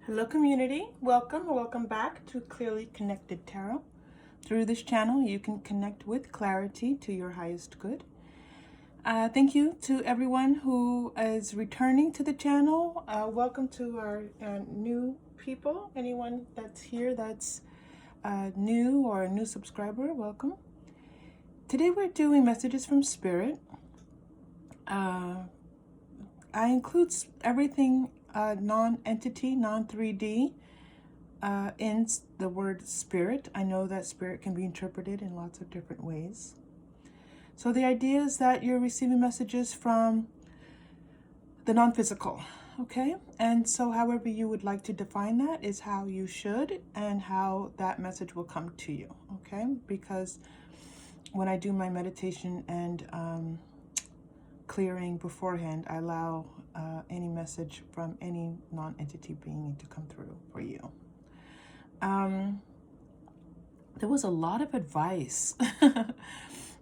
Hello community, welcome or welcome back to Clearly Connected Tarot. Through this channel you can connect with clarity to your highest good. Thank you to everyone who is returning to the channel. Welcome to our new people. Anyone that's here that's new or a new subscriber, welcome. Today we're doing messages from Spirit. I include everything non-entity, non-3D in the word spirit. I know that spirit can be interpreted in lots of different ways. So the idea is that you're receiving messages from the non-physical, okay? And so however you would like to define that is how you should and how that message will come to you, okay? Because when I do my meditation and clearing beforehand, I allow any message from any non-entity being to come through for you. There was a lot of advice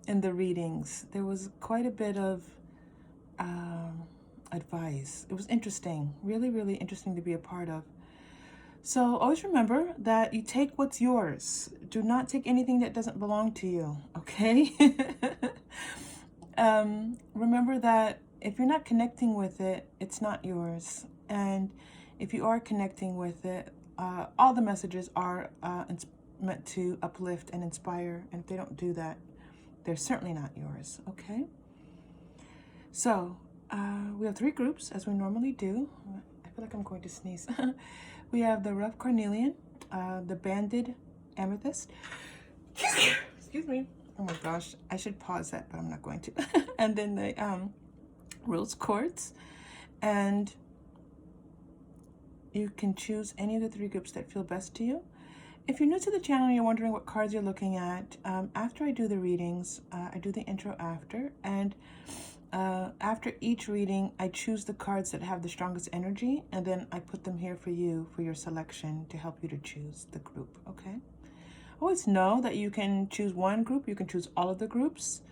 in the readings. There was quite a bit of advice. It was interesting, really, really interesting to be a part of. So always remember that you take what's yours. Do not take anything that doesn't belong to you, okay? Remember that if you're not connecting with it, it's not yours. And if you are connecting with it, all the messages are meant to uplift and inspire. And if they don't do that, they're certainly not yours, okay? So we have three groups, as we normally do. I feel like I'm going to sneeze. We have the rough Carnelian, the banded Amethyst. Excuse me. Oh my gosh, I should pause that, but I'm not going to. And then the rose quartz. And you can choose any of the three groups that feel best to you. If you're new to the channel and you're wondering what cards you're looking at, after I do the readings, I do the intro after. And after each reading, I choose the cards that have the strongest energy, and then I put them here for you, for your selection, to help you to choose the group, okay? Always know that you can choose one group, you can choose all of the groups.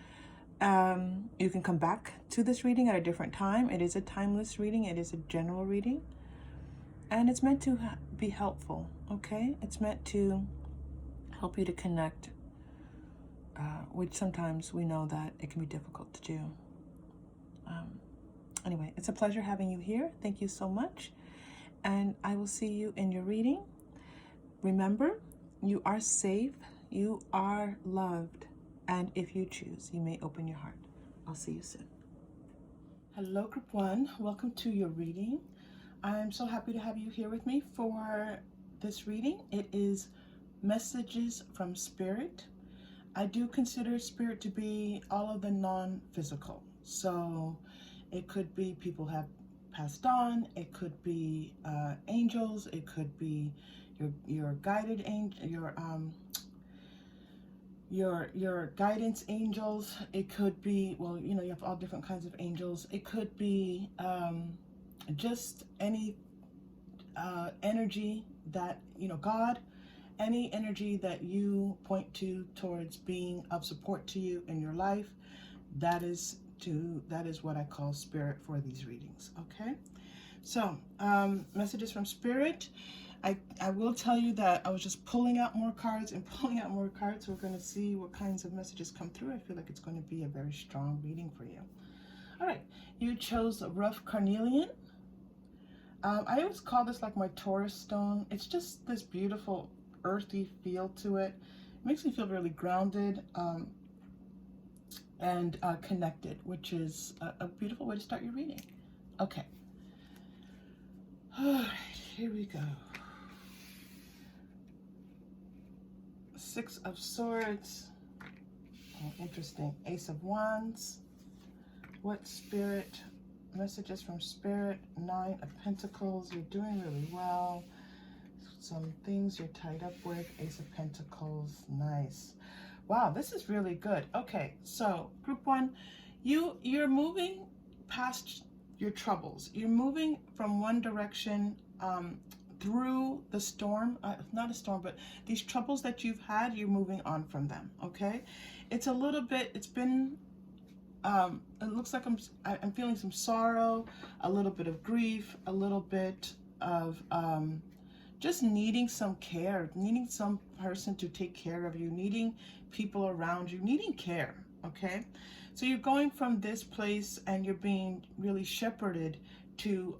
You can come back to this reading at a different time. It is a timeless reading, it is a general reading. And it's meant to be helpful, okay? It's meant to help you to connect, which sometimes we know that it can be difficult to do. Anyway, it's a pleasure having you here. Thank you so much. And I will see you in your reading. Remember, you are safe, you are loved, and if you choose, you may open your heart. I'll see you soon. Hello, Group 1. Welcome to your reading. I'm so happy to have you here with me for this reading. It is Messages from Spirit. I do consider Spirit to be all of the non-physical. So it could be people have passed on, it could be angels, it could be your guided angel, your guidance angels. It could be, well, you know, you have all different kinds of angels. It could be just any energy that, you know, God, any energy that you point to towards being of support to you in your life. That is what I call Spirit for these readings, okay? So messages from Spirit. I will tell you that I was just pulling out more cards and pulling out more cards. So we're going to see what kinds of messages come through. I feel like it's going to be a very strong reading for you. All right, you chose rough Carnelian. I always call this like my Taurus stone. It's just this beautiful earthy feel to it. It makes me feel really grounded and connected, which is a beautiful way to start your reading. Okay. All right, here we go. Six of Swords. Oh, interesting. Ace of Wands. What Spirit? Messages from Spirit. Nine of Pentacles. You're doing really well. Some things you're tied up with. Ace of Pentacles. Nice. Wow, this is really good. Okay, so Group 1, you're moving past your troubles. You're moving from one direction through the storm, not a storm, but these troubles that you've had, you're moving on from them, okay? It's a little bit, it's been, it looks like I'm feeling some sorrow, a little bit of grief, a little bit of just needing some care, needing some person to take care of you, needing people around you, needing care, okay? So you're going from this place and you're being really shepherded to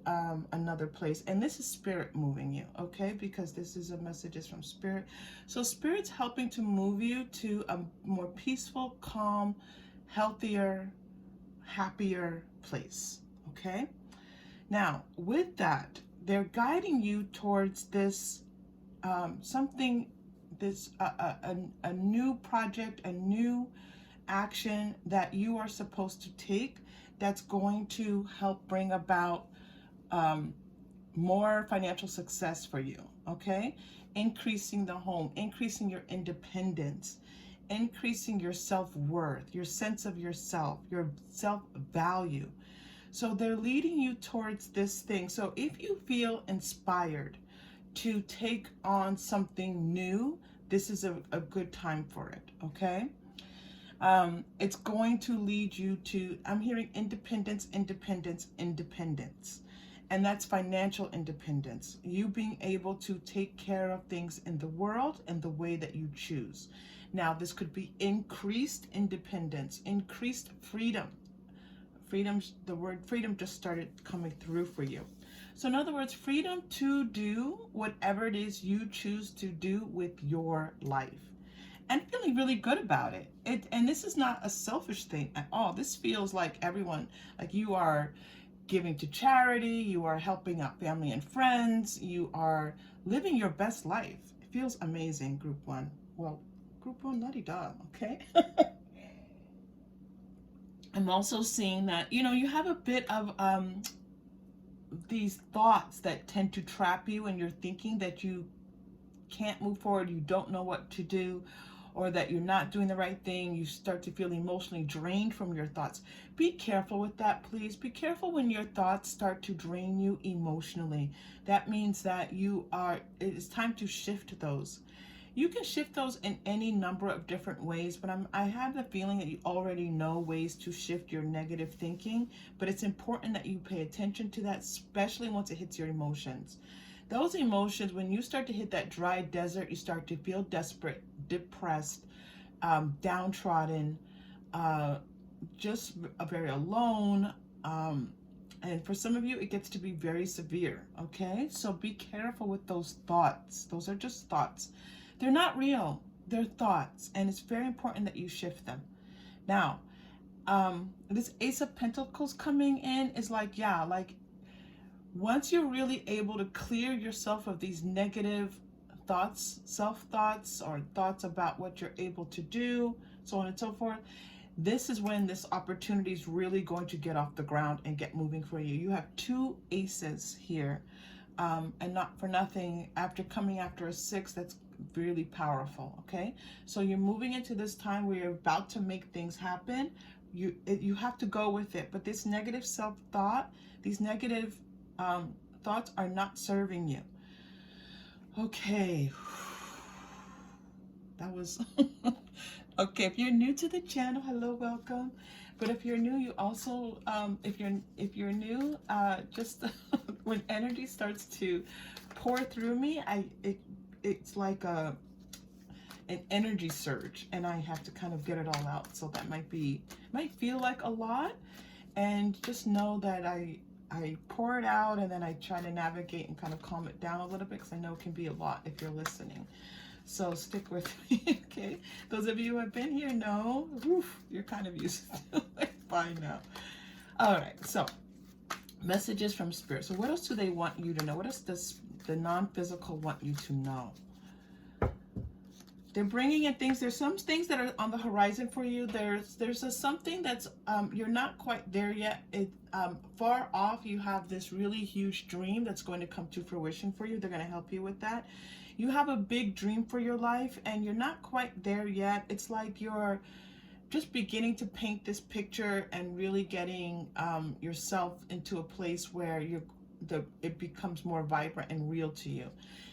another place. And this is spirit moving you, okay? Because this is a messages from spirit. So spirit's helping to move you to a more peaceful, calm, healthier, happier place, okay? Now, with that, they're guiding you towards this something, this a new project, a new action that you are supposed to take that's going to help bring about more financial success for you, okay? Increasing the home, increasing your independence, increasing your self-worth, your sense of yourself, your self-value. So they're leading you towards this thing. So if you feel inspired to take on something new, this is a good time for it, okay? It's going to lead you to, I'm hearing independence, independence, independence. And that's financial independence. You being able to take care of things in the world and the way that you choose. Now, this could be increased independence, increased freedom. The word freedom just started coming through for you. So in other words, freedom to do whatever it is you choose to do with your life. And feeling really good about it. And this is not a selfish thing at all. This feels like everyone, like you are giving to charity, you are helping out family and friends, you are living your best life. It feels amazing, Group 1. Well, Group 1, la-di-da, okay? I'm also seeing that, you know, you have a bit of these thoughts that tend to trap you and you're thinking that you can't move forward, you don't know what to do, or that you're not doing the right thing. You start to feel emotionally drained from your thoughts. Be careful with that, please. Be careful when your thoughts start to drain you emotionally. That means that it is time to shift those. You can shift those in any number of different ways, but I have the feeling that you already know ways to shift your negative thinking, but it's important that you pay attention to that, especially once it hits your emotions. Those emotions, when you start to hit that dry desert, you start to feel desperate, depressed, downtrodden, just very alone. And for some of you, it gets to be very severe, okay? So be careful with those thoughts. Those are just thoughts. They're not real. They're thoughts. And it's very important that you shift them. Now, this Ace of Pentacles coming in is like, yeah, like, once you're really able to clear yourself of these negative thoughts, self-thoughts, or thoughts about what you're able to do, so on and so forth, this is when this opportunity is really going to get off the ground and get moving for you. You have 2 aces here, and not for nothing, coming after a 6, that's really powerful, okay? So you're moving into this time where you're about to make things happen. You have to go with it, but this negative self-thought, these negative thoughts are not serving you. Okay. That was okay. If you're new to the channel, hello, welcome. But if you're new, you also if you're new, just when energy starts to pour through me, it's like an energy surge, and I have to kind of get it all out. So that might feel like a lot, and just know that I pour it out and then I try to navigate and kind of calm it down a little bit, because I know it can be a lot if you're listening. So stick with me, okay? Those of you who have been here know, you're kind of used to it by now. All right, so messages from Spirit. So what else do they want you to know? What else does the non-physical want you to know? They're bringing in things. There's some things that are on the horizon for you. There's something that's you're not quite there yet. Far off, you have this really huge dream that's going to come to fruition for you. They're going to help you with that. You have a big dream for your life, and you're not quite there yet. It's like you're just beginning to paint this picture and really getting yourself into a place where it becomes more vibrant and real to you.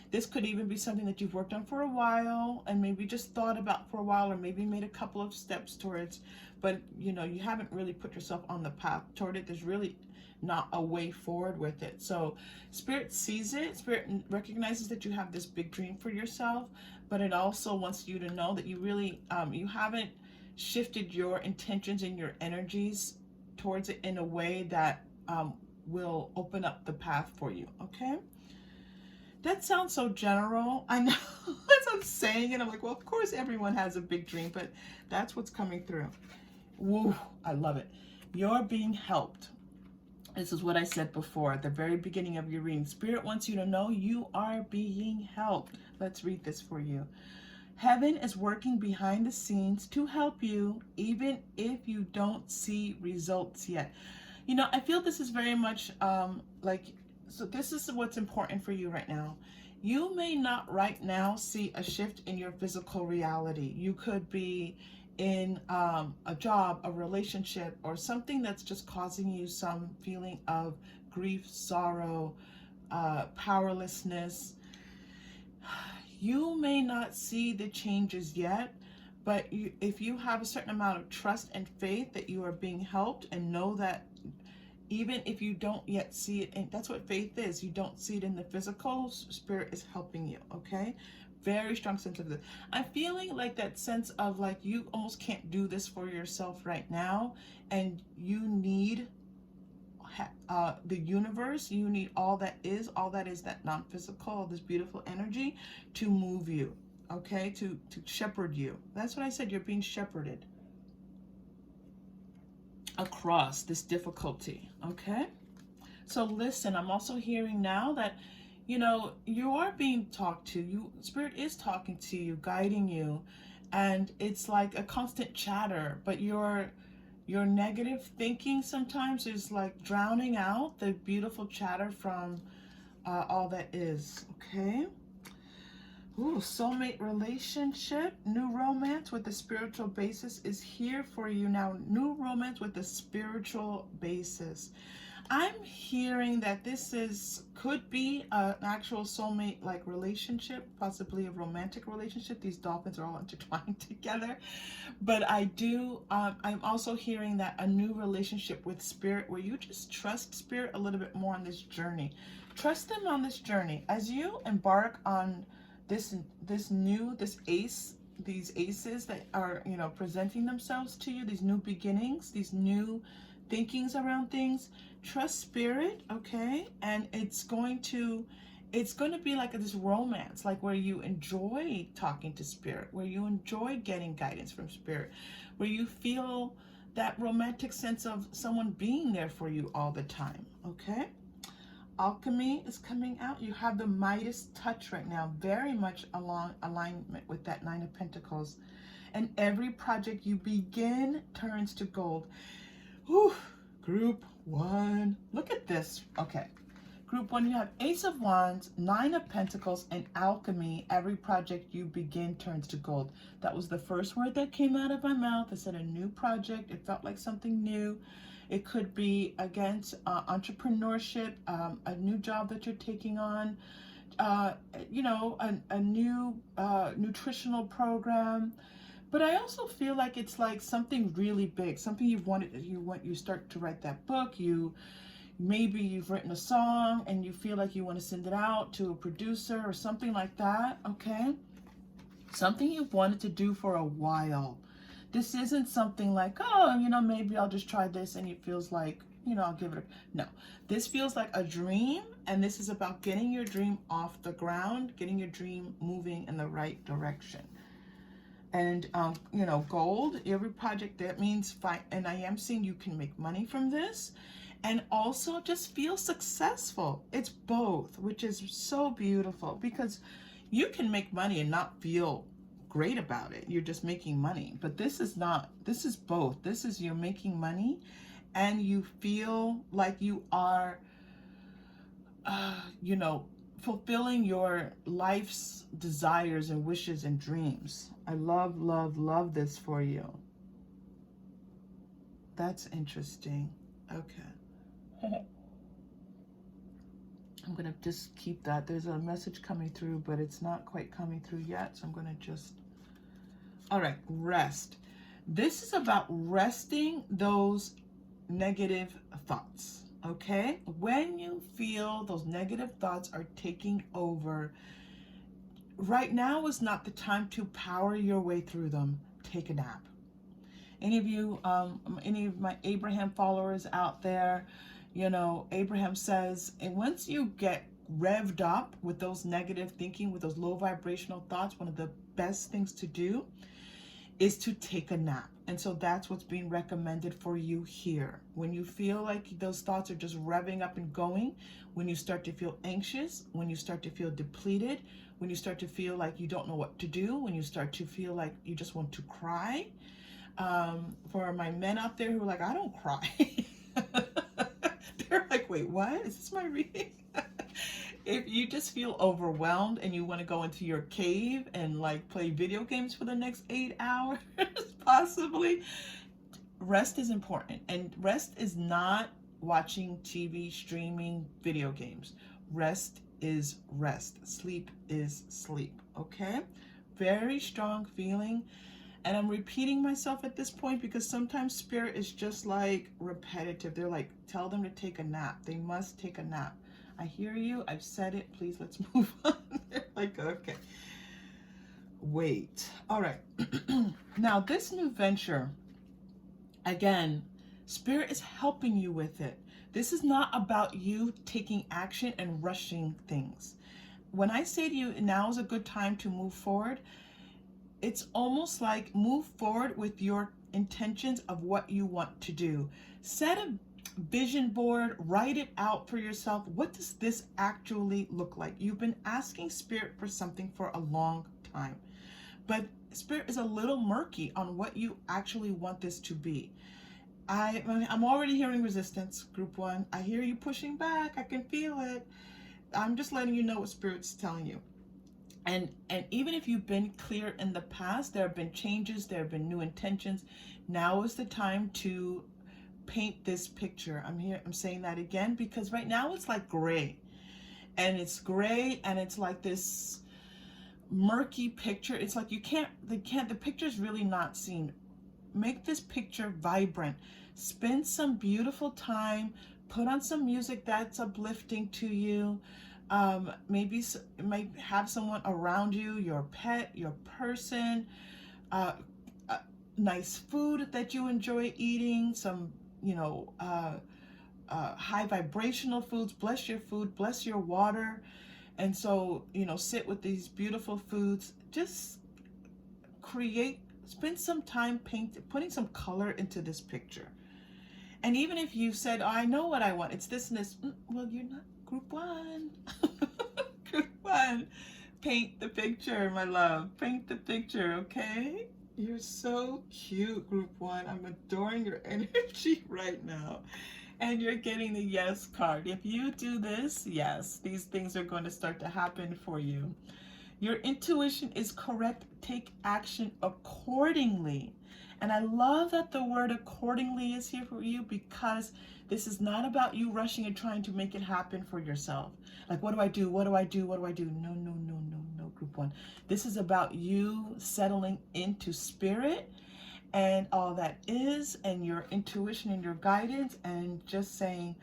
This could even be something that you've worked on for a while and maybe just thought about for a while, or maybe made a couple of steps towards, but you know, you haven't really put yourself on the path toward it. There's really not a way forward with it. So Spirit sees it. Spirit recognizes that you have this big dream for yourself, but it also wants you to know that you really, you haven't shifted your intentions and your energies towards it in a way that will open up the path for you, okay? That sounds so general. I know as I'm saying it, I'm like, well, of course everyone has a big dream, but that's what's coming through. Woo, I love it. You're being helped. This is what I said before at the very beginning of your reading. Spirit wants you to know you are being helped. Let's read this for you. Heaven is working behind the scenes to help you, even if you don't see results yet. You know, I feel this is very much so this is what's important for you right now. You may not right now see a shift in your physical reality. You could be in a job, a relationship, or something that's just causing you some feeling of grief, sorrow, powerlessness. You may not see the changes yet, but if you have a certain amount of trust and faith that you are being helped, and know that even if you don't yet see it, and that's what faith is, you don't see it in the physical, Spirit is helping you, okay? Very strong sense of this. I'm feeling like that sense of like you almost can't do this for yourself right now, and you need the universe, you need all that is that non-physical, this beautiful energy to move you, okay? To shepherd you. That's what I said, you're being shepherded across this difficulty, okay? So listen, I'm also hearing now that, you know, you are being talked to. You, Spirit is talking to you, guiding you, and it's like a constant chatter, but your negative thinking sometimes is like drowning out the beautiful chatter from all that is, okay? Ooh, soulmate relationship, new romance with a spiritual basis is here for you now. New romance with a spiritual basis. I'm hearing that this could be an actual soulmate like relationship, possibly a romantic relationship. These dolphins are all intertwined together. But I'm also hearing that a new relationship with Spirit, where you just trust Spirit a little bit more on this journey. Trust them on this journey as you embark on these aces that are, you know, presenting themselves to you, these new beginnings, these new thinkings around things. Trust Spirit, okay? And it's going to be like this romance, like where you enjoy talking to Spirit, where you enjoy getting guidance from Spirit, where you feel that romantic sense of someone being there for you all the time, okay? Alchemy is coming out. You have the Midas touch right now, very much along alignment with that Nine of Pentacles. And every project you begin turns to gold. Whew. Group 1. Look at this. Okay. Group 1, you have Ace of Wands, Nine of Pentacles, and Alchemy. Every project you begin turns to gold. That was the first word that came out of my mouth. I said a new project. It felt like something new. It could be against entrepreneurship, a new job that you're taking on, you know, a new nutritional program. But I also feel like it's like something really big, something you start to write that book. Maybe you've written a song and you feel like you want to send it out to a producer or something like that, okay? Something you've wanted to do for a while. This isn't something like, oh, you know, maybe I'll just try this and it feels like, you know, I'll give it no. This feels like a dream, and this is about getting your dream off the ground, getting your dream moving in the right direction. And, you know, gold, every project, that means fight. And I am seeing you can make money from this and also just feel successful. It's both, which is so beautiful, because you can make money and not feel great about it. You're just making money. But this is not, this is both. This is you're making money and you feel like you are, you know, fulfilling your life's desires and wishes and dreams. I love, love, love this for you. That's interesting. Okay. I'm going to just keep that. There's a message coming through, but it's not quite coming through yet. So I'm going to just... All right, rest. This is about resting those negative thoughts. Okay? When you feel those negative thoughts are taking over, right now is not the time to power your way through them. Take a nap. Any of you, any of my Abraham followers out there, you know, Abraham says, and once you get revved up with those negative thinking, with those low vibrational thoughts, one of the best things to do is to take a nap. And so that's what's being recommended for you here. When you feel like those thoughts are just revving up and going, when you start to feel anxious, when you start to feel depleted, when you start to feel like you don't know what to do, when you start to feel like you just want to cry, for my men out there who are like, I don't cry. They're like, wait, what? Is this my reading? If you just feel overwhelmed and you want to go into your cave and like play video games for the next 8 hours, possibly, rest is important. And rest is not watching TV, streaming, video games. Rest is rest. Sleep is sleep. Okay? Very strong feeling. And I'm repeating myself at this point because sometimes spirit is just like repetitive. They're like, tell them to take a nap. They must take a nap. I hear you. I've said it. Please, let's move on. They're like, okay. Wait. All right. Now, this new venture, again, spirit is helping you with it. This is not about you taking action and rushing things. When I say to you, now is a good time to move forward, it's almost like move forward with your intentions of what you want to do. Set a vision board, write it out for yourself. What does this actually look like? You've been asking spirit for something for a long time, but spirit is a little murky on what you actually want this to be. I'm already hearing resistance, group one. I hear you pushing back. I can feel it. I'm just letting you know what spirit's telling you. And even if you've been clear in the past, there have been changes, there have been new intentions. Now is the time to paint this picture. I'm saying that again because right now it's like gray. And it's gray and it's like this murky picture. It's like the picture's really not seen. Make this picture vibrant. Spend some beautiful time. Put on some music that's uplifting to you. Maybe you might have someone around you, your pet, your person, nice food that you enjoy eating, some, high vibrational foods. Bless your food, bless your water. And so, sit with these beautiful foods. Just spend some time putting some color into this picture. And even if you said, oh, I know what I want, it's this and this, well, you're not group one. Group one. Paint the picture, my love. Paint the picture, okay? You're so cute, group one. I'm adoring your energy right now. And you're getting the yes card. If you do this, yes, these things are going to start to happen for you. Your intuition is correct. Take action accordingly. And I love that the word accordingly is here for you because this is not about you rushing and trying to make it happen for yourself. Like, what do I do? What do I do? What do I do? No, no, no, no, no, group one. This is about you settling into spirit and all that is, and your intuition and your guidance, and just saying,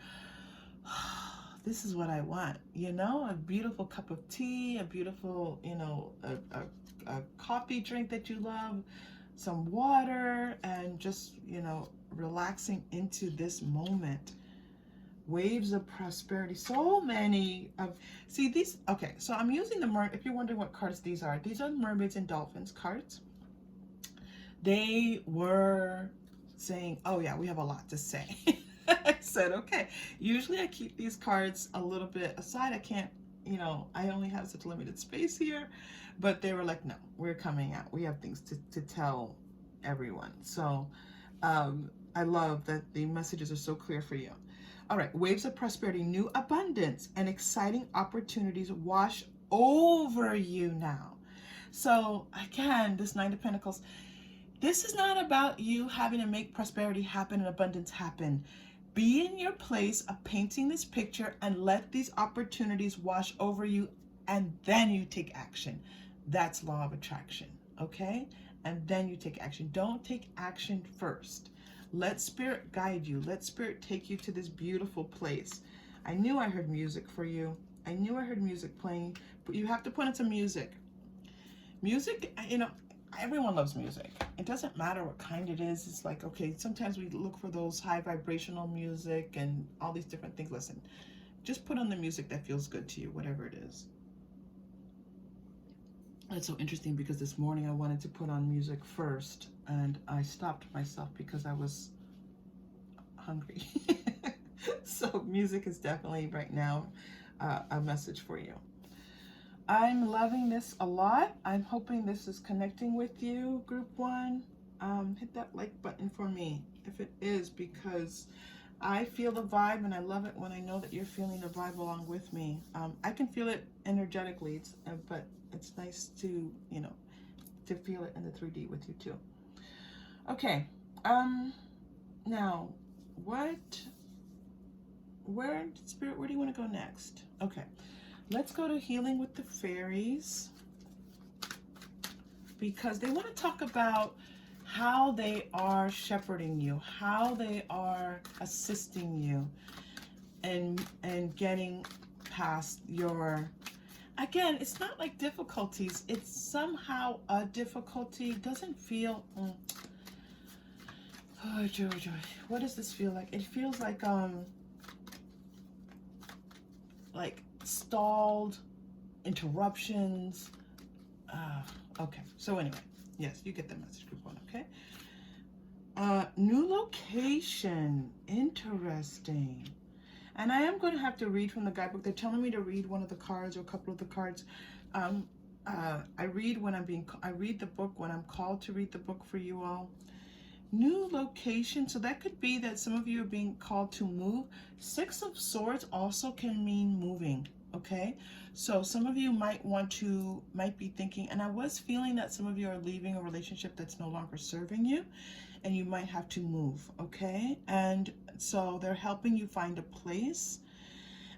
this is what I want, a beautiful cup of tea, a beautiful, a coffee drink that you love, some water, and just, relaxing into this moment. Waves of prosperity. So many of, see these, okay, so I'm using if you're wondering what cards these are mermaids and dolphins cards. They were saying, oh yeah, we have a lot to say. I said, okay, usually I keep these cards a little bit aside. I can't, I only have such limited space here, but they were like, no, we're coming out. We have things to tell everyone. So I love that the messages are so clear for you. All right, waves of prosperity, new abundance and exciting opportunities wash over you now. So again, this Nine of Pentacles, this is not about you having to make prosperity happen and abundance happen. Be in your place of painting this picture and let these opportunities wash over you, and then you take action. That's law of attraction, okay? And then you take action. Don't take action first. Let Spirit guide you. Let Spirit take you to this beautiful place. I knew I heard music for you. I knew I heard music playing, but you have to put in some music. Music, you know, everyone loves music. It doesn't matter what kind it is. It's like, okay, sometimes we look for those high vibrational music and all these different things. Listen, just put on the music that feels good to you, whatever it is. It's so interesting because this morning I wanted to put on music first and I stopped myself because I was hungry. So music is definitely right now a message for you. I'm loving this a lot. I'm hoping this is connecting with you, group one. Hit that like button for me if it is, because I feel the vibe and I love it when I know that you're feeling the vibe along with me. I can feel it energetically, but it's nice to, you know, to feel it in the 3D with you too. Okay, now where Spirit, where do you want to go next? Okay, let's go to Healing with the Fairies, because they want to talk about how they are shepherding you, how they are assisting you and getting past your, again, it's not like difficulties, it's somehow a difficulty. Doesn't feel oh joy. What does this feel like? It feels like stalled interruptions. Okay, so anyway, yes, you get the message, group one. Okay, new location, interesting. And I am going to have to read from the guidebook. They're telling me to read one of the cards or a couple of the cards. I read the book when I'm called to read the book for you all. New location, so that could be that some of you are being called to move. Six of Swords also can mean moving, okay? So some of you might be thinking, and I was feeling that some of you are leaving a relationship that's no longer serving you, and you might have to move, okay? And so they're helping you find a place.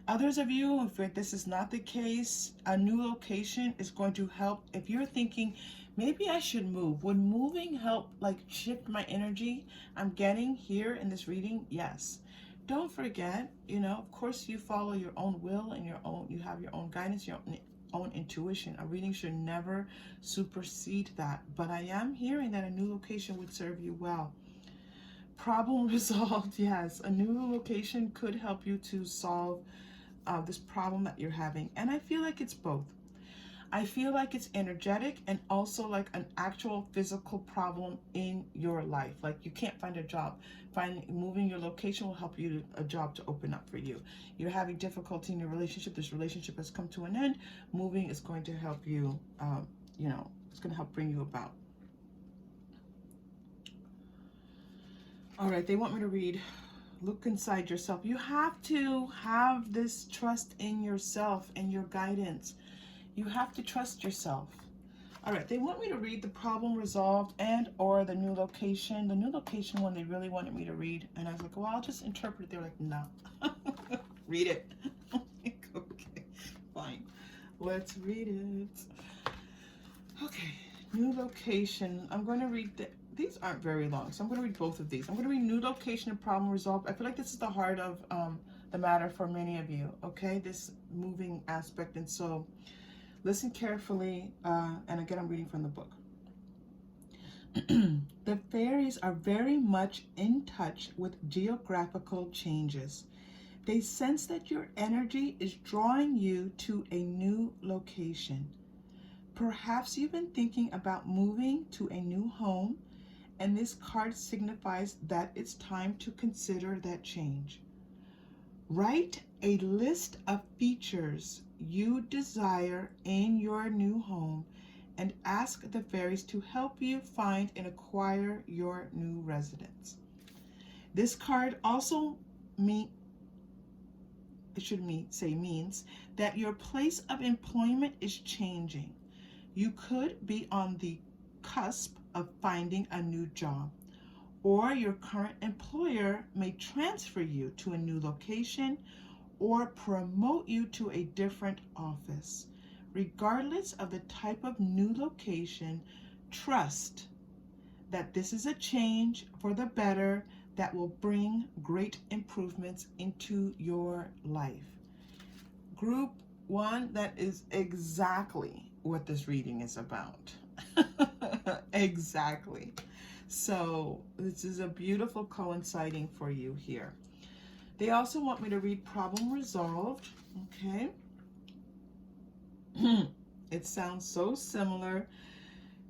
Others of you, if this is not the case, a new location is going to help. If you're thinking, maybe I should move, would moving help like shift my energy I'm getting here in this reading? Yes. Don't forget, you know, of course you follow your own will and you have your own guidance, your own intuition. A reading should never supersede that. But I am hearing that a new location would serve you well. Problem resolved, yes. A new location could help you to solve this problem that you're having. And I feel like it's both. I feel like it's energetic and also like an actual physical problem in your life. Like you can't find a job. Moving your location will help you a job to open up for you. You're having difficulty in your relationship. This relationship has come to an end. Moving is going to help you, you know, it's going to help bring you about. All right, they want me to read. Look inside yourself. You have to have this trust in yourself and your guidance. You have to trust yourself. All right, they want me to read the problem resolved and or the new location. The new location one they really wanted me to read. And I was like, well, I'll just interpret it. They're like, no. Read it. Okay, fine. Let's read it. Okay, new location. I'm going to read these aren't very long, so I'm going to read both of these. I'm going to read new location and problem resolved. I feel like this is the heart of the matter for many of you, okay? This moving aspect. And so listen carefully, and again, I'm reading from the book. The fairies are very much in touch with geographical changes. They sense that your energy is drawing you to a new location. Perhaps you've been thinking about moving to a new home, and this card signifies that it's time to consider that change. Write a list of features you desire in your new home and ask the fairies to help you find and acquire your new residence. This card also means that your place of employment is changing. You could be on the cusp of finding a new job, or your current employer may transfer you to a new location or promote you to a different office. Regardless of the type of new location, trust that this is a change for the better that will bring great improvements into your life. Group 1, that is exactly what this reading is about. Exactly. So this is a beautiful coinciding for you here. They also want me to read problem resolved. Okay. It sounds so similar.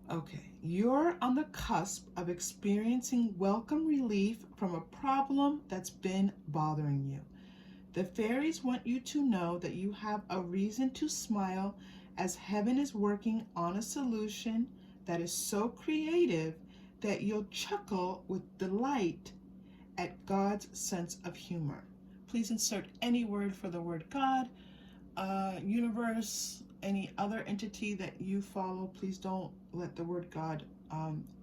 Okay, you're on the cusp of experiencing welcome relief from a problem that's been bothering you. The fairies want you to know that you have a reason to smile as heaven is working on a solution that is so creative that you'll chuckle with delight at God's sense of humor. Please insert any word for the word God, universe, any other entity that you follow. Please don't let the word God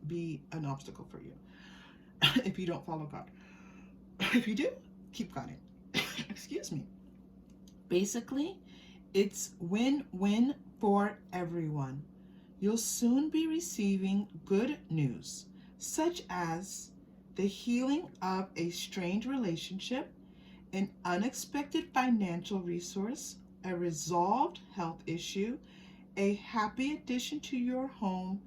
be an obstacle for you if you don't follow God. If you do, keep God in. Excuse me. Basically, it's win-win for everyone. You'll soon be receiving good news, such as the healing of a strained relationship, an unexpected financial resource, a resolved health issue, a happy addition to your home,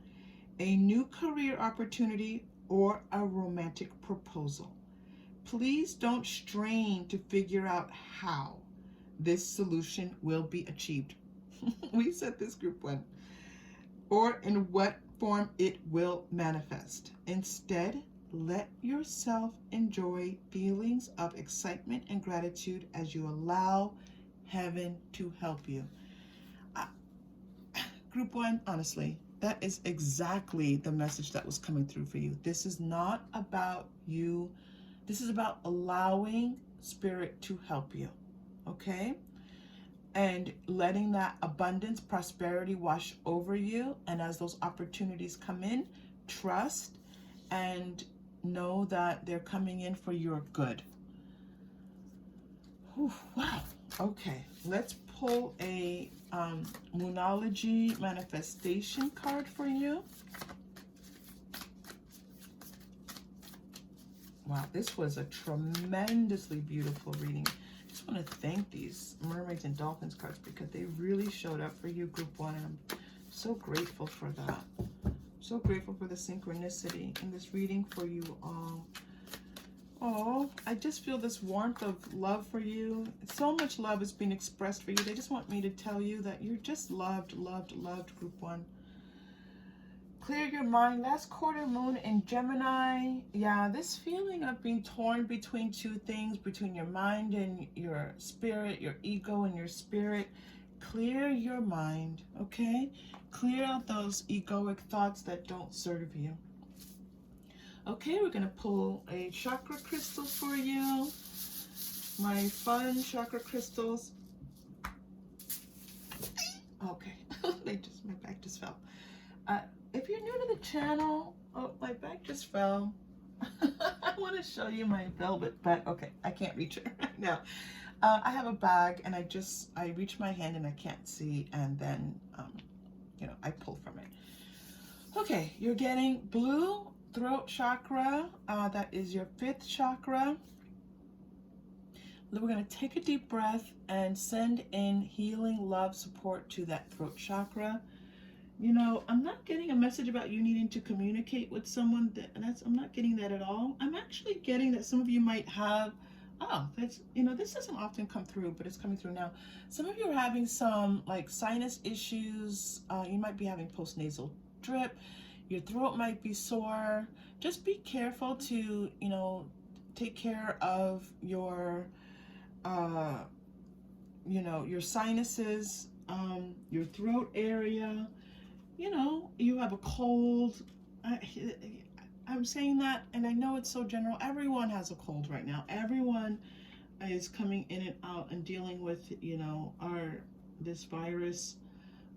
a new career opportunity, or a romantic proposal. Please don't strain to figure out how this solution will be achieved. We said this, group 1. Or in what form it will manifest. Instead, let yourself enjoy feelings of excitement and gratitude as you allow heaven to help you. Group 1, honestly, that is exactly the message that was coming through for you. This is not about you. This is about allowing Spirit to help you, okay? And letting that abundance, prosperity wash over you. And as those opportunities come in, trust and know that they're coming in for your good. Whew, wow. Okay, let's pull a Moonology manifestation card for you. Wow, this was a tremendously beautiful reading. I just want to thank these Mermaids and Dolphins cards because they really showed up for you, group 1, and I'm so grateful for that. So grateful for the synchronicity in this reading for you all. Oh, I just feel this warmth of love for you. So much love is being expressed for you. They just want me to tell you that you're just loved, loved, loved, group 1. Clear your mind. Last quarter moon in Gemini. Yeah, this feeling of being torn between two things, between your mind and your spirit, your ego and your spirit. Clear your mind, okay? Clear out those egoic thoughts that don't serve you. Okay, we're going to pull a chakra crystal for you. My fun chakra crystals. Okay, my back just fell. If you're new to the channel, oh, my back just fell. I want to show you my velvet bag. Okay, I can't reach it right now. I have a bag and I reach my hand and I can't see, and then, I pull from it. Okay, you're getting blue throat chakra. That is your 5th chakra. We're going to take a deep breath and send in healing, love, support to that throat chakra. I'm not getting a message about you needing to communicate with someone. I'm not getting that at all. I'm actually getting that some of you might have, this doesn't often come through, but it's coming through now. Some of you are having some like sinus issues. You might be having postnasal drip. Your throat might be sore. Just be careful to, take care of your, your sinuses, your throat area. You have a cold. I'm saying that, and I know it's so general. Everyone has a cold right now. Everyone is coming in and out and dealing with, this virus.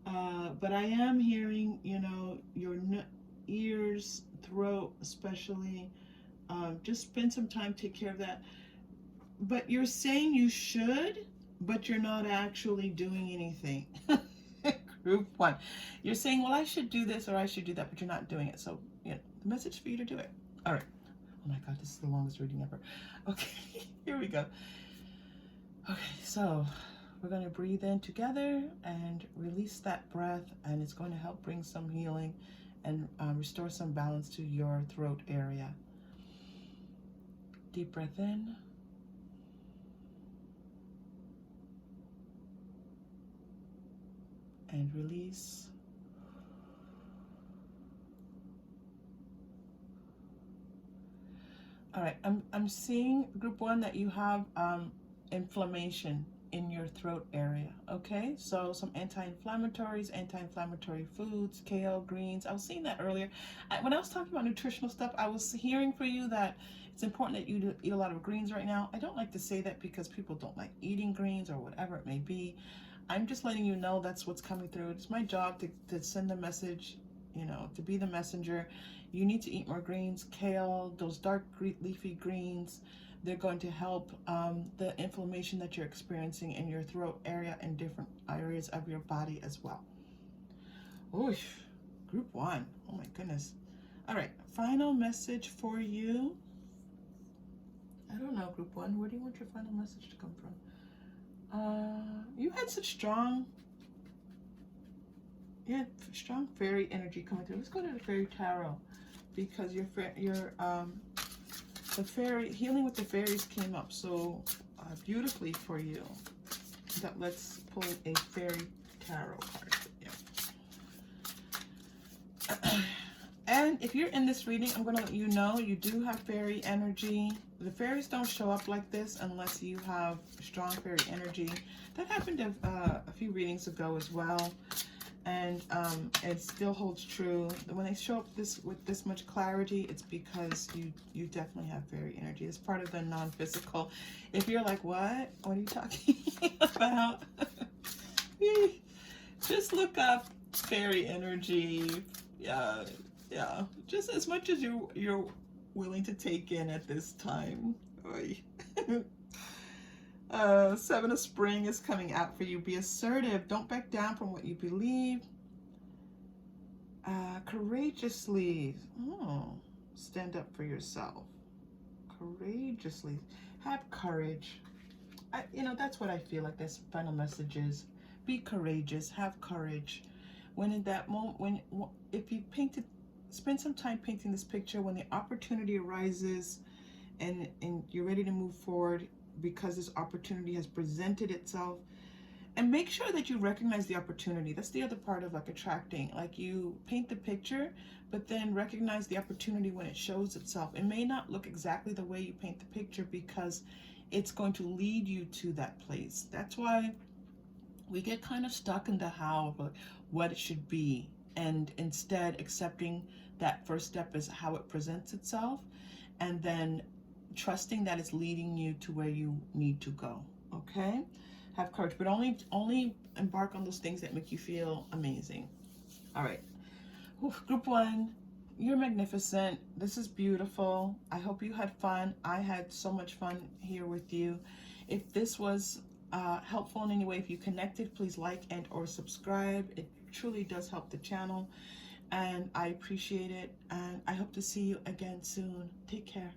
But I am hearing, your ears, throat especially. Just spend some time, take care of that. But you're saying you should, but you're not actually doing anything. Group 1. You're saying, well, I should do this or I should do that, but you're not doing it. So, the message for you to do it. All right. Oh my God, this is the longest reading ever. Okay, here we go. Okay, so we're going to breathe in together and release that breath, and it's going to help bring some healing and restore some balance to your throat area. Deep breath in. And release. All right, I'm seeing group 1 that you have inflammation in your throat area. Okay, so some anti-inflammatories, anti-inflammatory foods, kale, greens. I was seeing that earlier. When I was talking about nutritional stuff, I was hearing for you that it's important that you eat a lot of greens right now. I don't like to say that because people don't like eating greens or whatever it may be. I'm just letting you know that's what's coming through. It's my job to send a message, you know, to be the messenger. You need to eat more greens, kale, those dark leafy greens. They're going to help the inflammation that you're experiencing in your throat area and different areas of your body as well. Oof, group 1. Oh my goodness. All right, final message for you. I don't know, group 1. Where do you want your final message to come from? You had such strong fairy energy coming through. Let's go to the fairy tarot, because the fairy healing with the fairies came up so beautifully for you. That let's pull a fairy tarot card. Yeah. And if you're in this reading, I'm going to let you know you do have fairy energy. The fairies don't show up like this unless you have strong fairy energy. That happened a few readings ago as well. And it still holds true. When they show up with this much clarity, it's because you definitely have fairy energy. It's part of the non-physical. If you're like, what are you talking about? Just look up fairy energy. Yeah, just as much as you're willing to take in at this time. Seven of Spring is coming out for you. Be assertive. Don't back down from what you believe. Courageously. Stand up for yourself. Courageously. Have courage. That's what I feel like this final message is. Be courageous. Have courage. When in that moment, if you spend some time painting this picture, when the opportunity arises and you're ready to move forward because this opportunity has presented itself, and make sure that you recognize the opportunity. That's the other part of like attracting. Like, you paint the picture, but then recognize the opportunity when it shows itself. It may not look exactly the way you paint the picture because it's going to lead you to that place. That's why we get kind of stuck in the how of what it should be, and instead accepting that first step is how it presents itself, and then trusting that it's leading you to where you need to go. Okay? Have courage, but only embark on those things that make you feel amazing. All right. Group 1, you're magnificent. This is beautiful. I hope you had fun. I had so much fun here with you. If this was helpful in any way, if you connected, please like and or subscribe. It truly does help the channel, and I appreciate it, and I hope to see you again soon. Take care.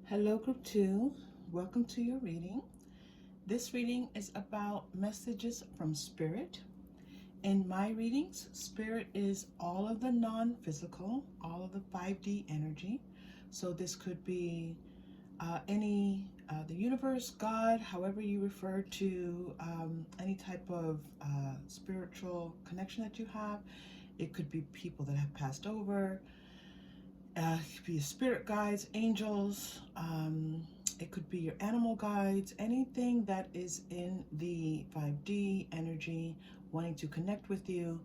Hello, group 2. Welcome to your reading. This reading is about messages from Spirit. In my readings, Spirit is all of the non-physical, all of the 5D energy. So this could be the universe, God, however you refer to any type of spiritual connection that you have. It could be people that have passed over. It could be spirit guides, angels. It could be your animal guides, anything that is in the 5D energy wanting to connect with you,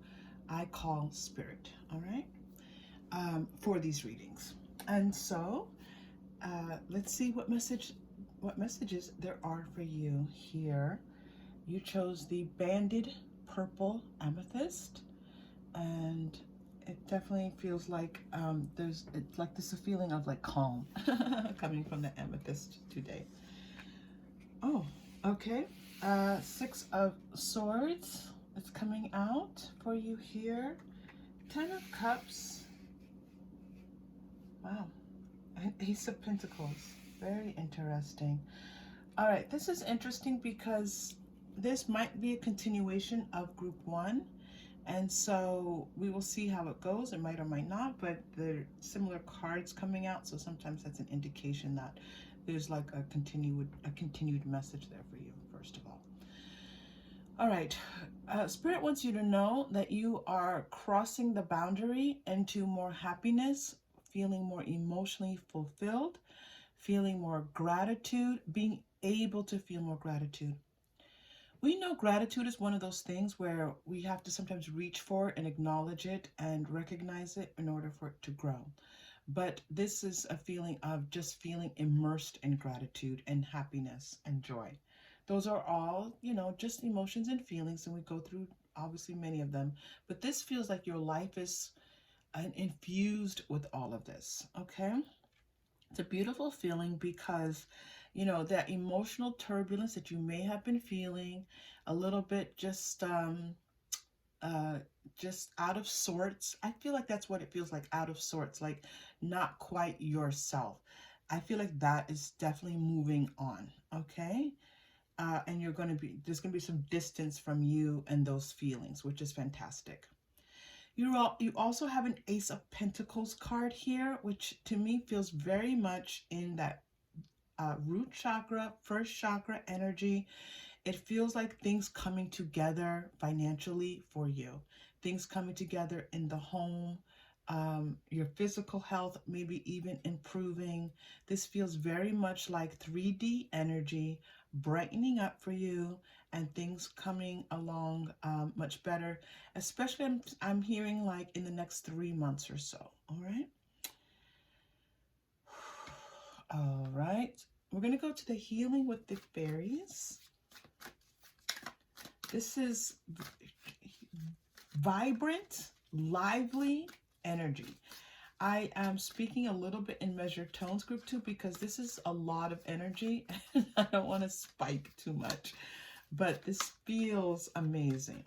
I call Spirit, all right, for these readings. And so let's see what messages there are for you here. You chose the banded purple amethyst, and it definitely feels like it's like this a feeling of like calm coming from the amethyst today. Oh, okay. 6 of Swords is coming out for you here. 10 of Cups. Wow. An Ace of Pentacles. Very interesting. All right, this is interesting because this might be a continuation of group one. And so we will see how it goes. It might or might not, but there are similar cards coming out. So sometimes that's an indication that there's like a continued message there for you, first of all. All right. Spirit wants you to know that you are crossing the boundary into more happiness, feeling more emotionally fulfilled, feeling more gratitude, being able to feel more gratitude. We know gratitude is one of those things where we have to sometimes reach for and acknowledge it and recognize it in order for it to grow. But this is a feeling of just feeling immersed in gratitude and happiness and joy. Those are all, just emotions and feelings, and we go through obviously many of them. But this feels like your life is infused with all of this, okay? It's a beautiful feeling because, that emotional turbulence that you may have been feeling, a little bit just out of sorts. I feel like that's what it feels like, out of sorts, like not quite yourself. I feel like that is definitely moving on, okay? And there's going to be some distance from you and those feelings, which is fantastic. You also have an Ace of Pentacles card here, which to me feels very much in that root chakra, first chakra energy. It feels like things coming together financially for you, things coming together in the home, your physical health, maybe even improving. This feels very much like 3D energy, brightening up for you and things coming along much better, especially I'm hearing like in the next 3 months or so. All right. All right. We're going to go to the healing with the fairies. This is vibrant, lively energy. I am speaking a little bit in measured tones, group 2, because this is a lot of energy and I don't want to spike too much, but this feels amazing.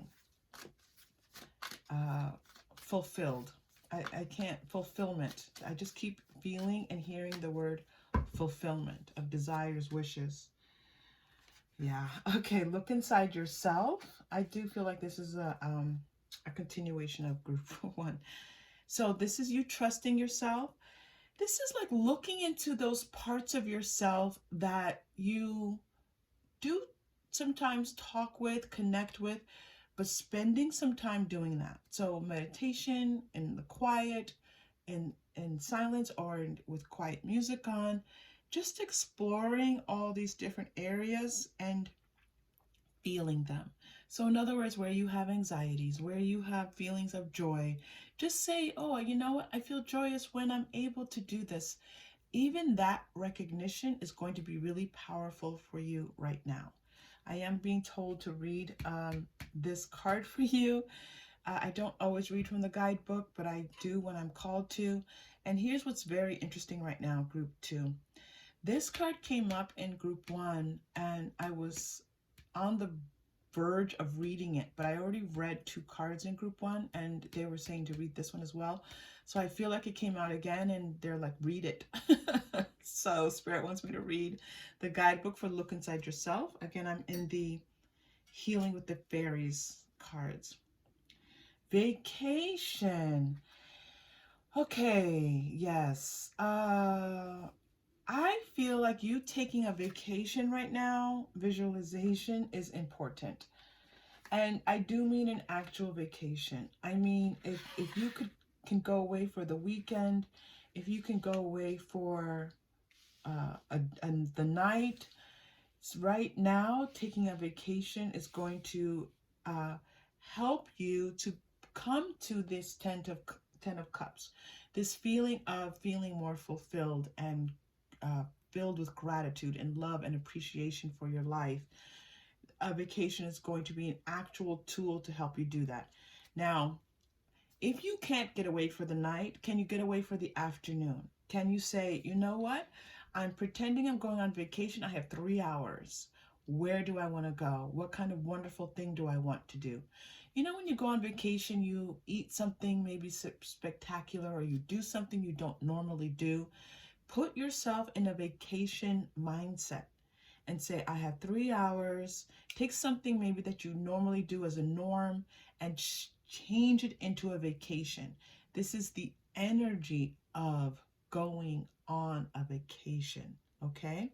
Fulfilled. I can't, fulfillment. I just keep feeling and hearing the word fulfillment of desires, wishes. Yeah. Okay. Look inside yourself. I do feel like this is a continuation of group 1. So this is you trusting yourself. This is like looking into those parts of yourself that you do sometimes talk with, connect with, but spending some time doing that. So meditation in the quiet, in silence, or with quiet music on, just exploring all these different areas and feeling them. So in other words, where you have anxieties, where you have feelings of joy, just say, oh, you know what? I feel joyous when I'm able to do this. Even that recognition is going to be really powerful for you right now. I am being told to read this card for you. I don't always read from the guidebook, but I do when I'm called to. And here's what's very interesting right now, group 2. This card came up in group 1, and I was on the verge of reading it, but I already read 2 cards in group 1, and they were saying to read this one as well. So I feel like it came out again, and they're like, read it. So Spirit wants me to read the guidebook for Look Inside Yourself. Again, I'm in the Healing with the Fairies cards. Vacation. Okay, yes. I feel like you taking a vacation right now, visualization is important. And I do mean an actual vacation. I mean, if you can go away for the weekend, if you can go away for the night, right now, taking a vacation is going to help you to come to this Ten of Cups, this feeling of feeling more fulfilled and filled with gratitude and love and appreciation for your life. A vacation is going to be an actual tool to help you do that. Now, if you can't get away for the night, can you get away for the afternoon? Can you say, you know what? I'm pretending I'm going on vacation. I have 3 hours. Where do I want to go? What kind of wonderful thing do I want to do? You know, when you go on vacation, you eat something maybe spectacular, or you do something you don't normally do. Put yourself in a vacation mindset and say, I have 3 hours. Take something maybe that you normally do as a norm and change it into a vacation. This is the energy of going on a vacation, okay?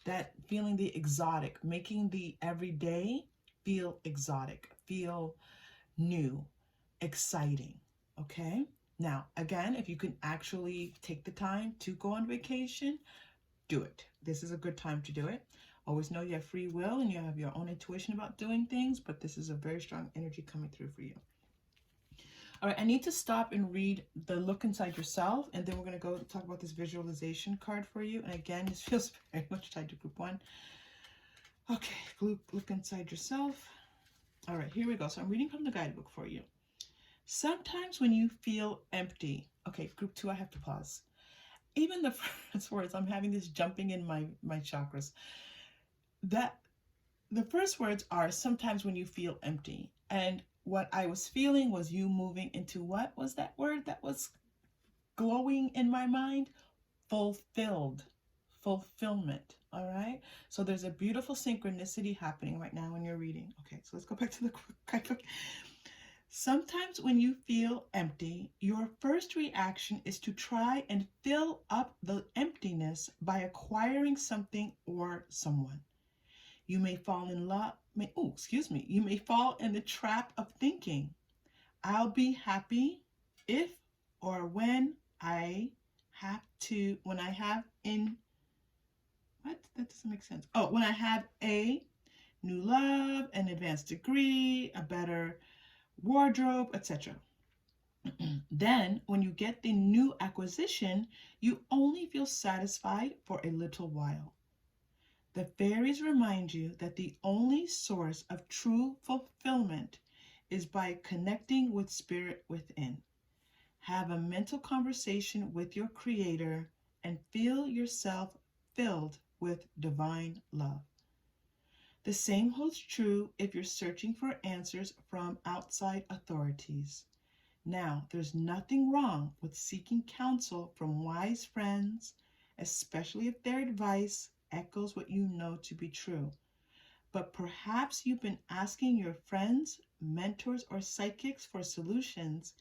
That feeling the exotic, making the everyday feel exotic, feel new, exciting, okay? Now, again, if you can actually take the time to go on vacation, do it. This is a good time to do it. Always know you have free will and you have your own intuition about doing things, but this is a very strong energy coming through for you. All right, I need to stop and read the look inside yourself, and then we're going to go talk about this visualization card for you. And again, this feels very much tied to group 1. Okay, look inside yourself. All right, here we go. So I'm reading from the guidebook for you. Sometimes when you feel empty, okay, group 2, I have to pause. Even the first words, I'm having this jumping in my chakras. That the first words are sometimes when you feel empty. And what I was feeling was you moving into, what was that word that was glowing in my mind? Fulfilled. Fulfillment. All right. So there's a beautiful synchronicity happening right now when you're reading. Okay, so let's go back to the guidebook. Sometimes when you feel empty, your first reaction is to try and fill up the emptiness by acquiring something or someone. You may fall in love, you may fall in the trap of thinking, I'll be happy if or when I have that doesn't make sense. Oh, when I have a new love, an advanced degree, a better wardrobe, etc. Then, when you get the new acquisition, you only feel satisfied for a little while. The fairies remind you that the only source of true fulfillment is by connecting with spirit within. Have a mental conversation with your creator and feel yourself filled with divine love. The same holds true if you're searching for answers from outside authorities. Now, there's nothing wrong with seeking counsel from wise friends, especially if their advice echoes what you know to be true. But perhaps you've been asking your friends, mentors, or psychics for solutions,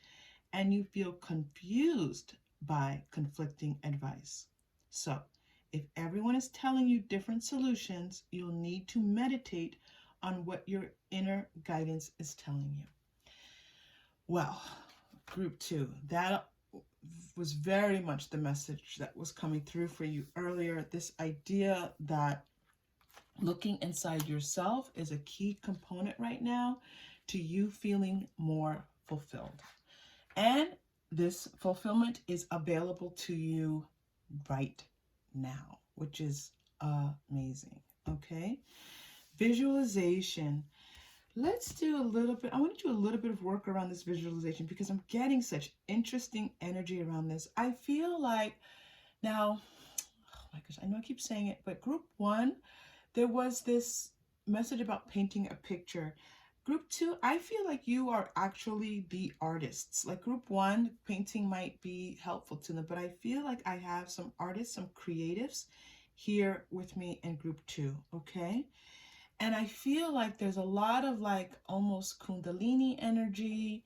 and you feel confused by conflicting advice. So, if everyone is telling you different solutions, you'll need to meditate on what your inner guidance is telling you. Well, group 2, that was very much the message that was coming through for you earlier. This idea that looking inside yourself is a key component right now to you feeling more fulfilled. And this fulfillment is available to you right now, which is amazing. Okay. Visualization. Let's do a little bit. I want to do a little bit of work around this visualization because I'm getting such interesting energy around this. I feel like now, oh my gosh, I know I keep saying it, but group 1, there was this message about painting a picture. Group 2, I feel like you are actually the artists. Like group 1, painting might be helpful to them, but I feel like I have some artists, some creatives here with me in group 2, okay? And I feel like there's a lot of like almost Kundalini energy,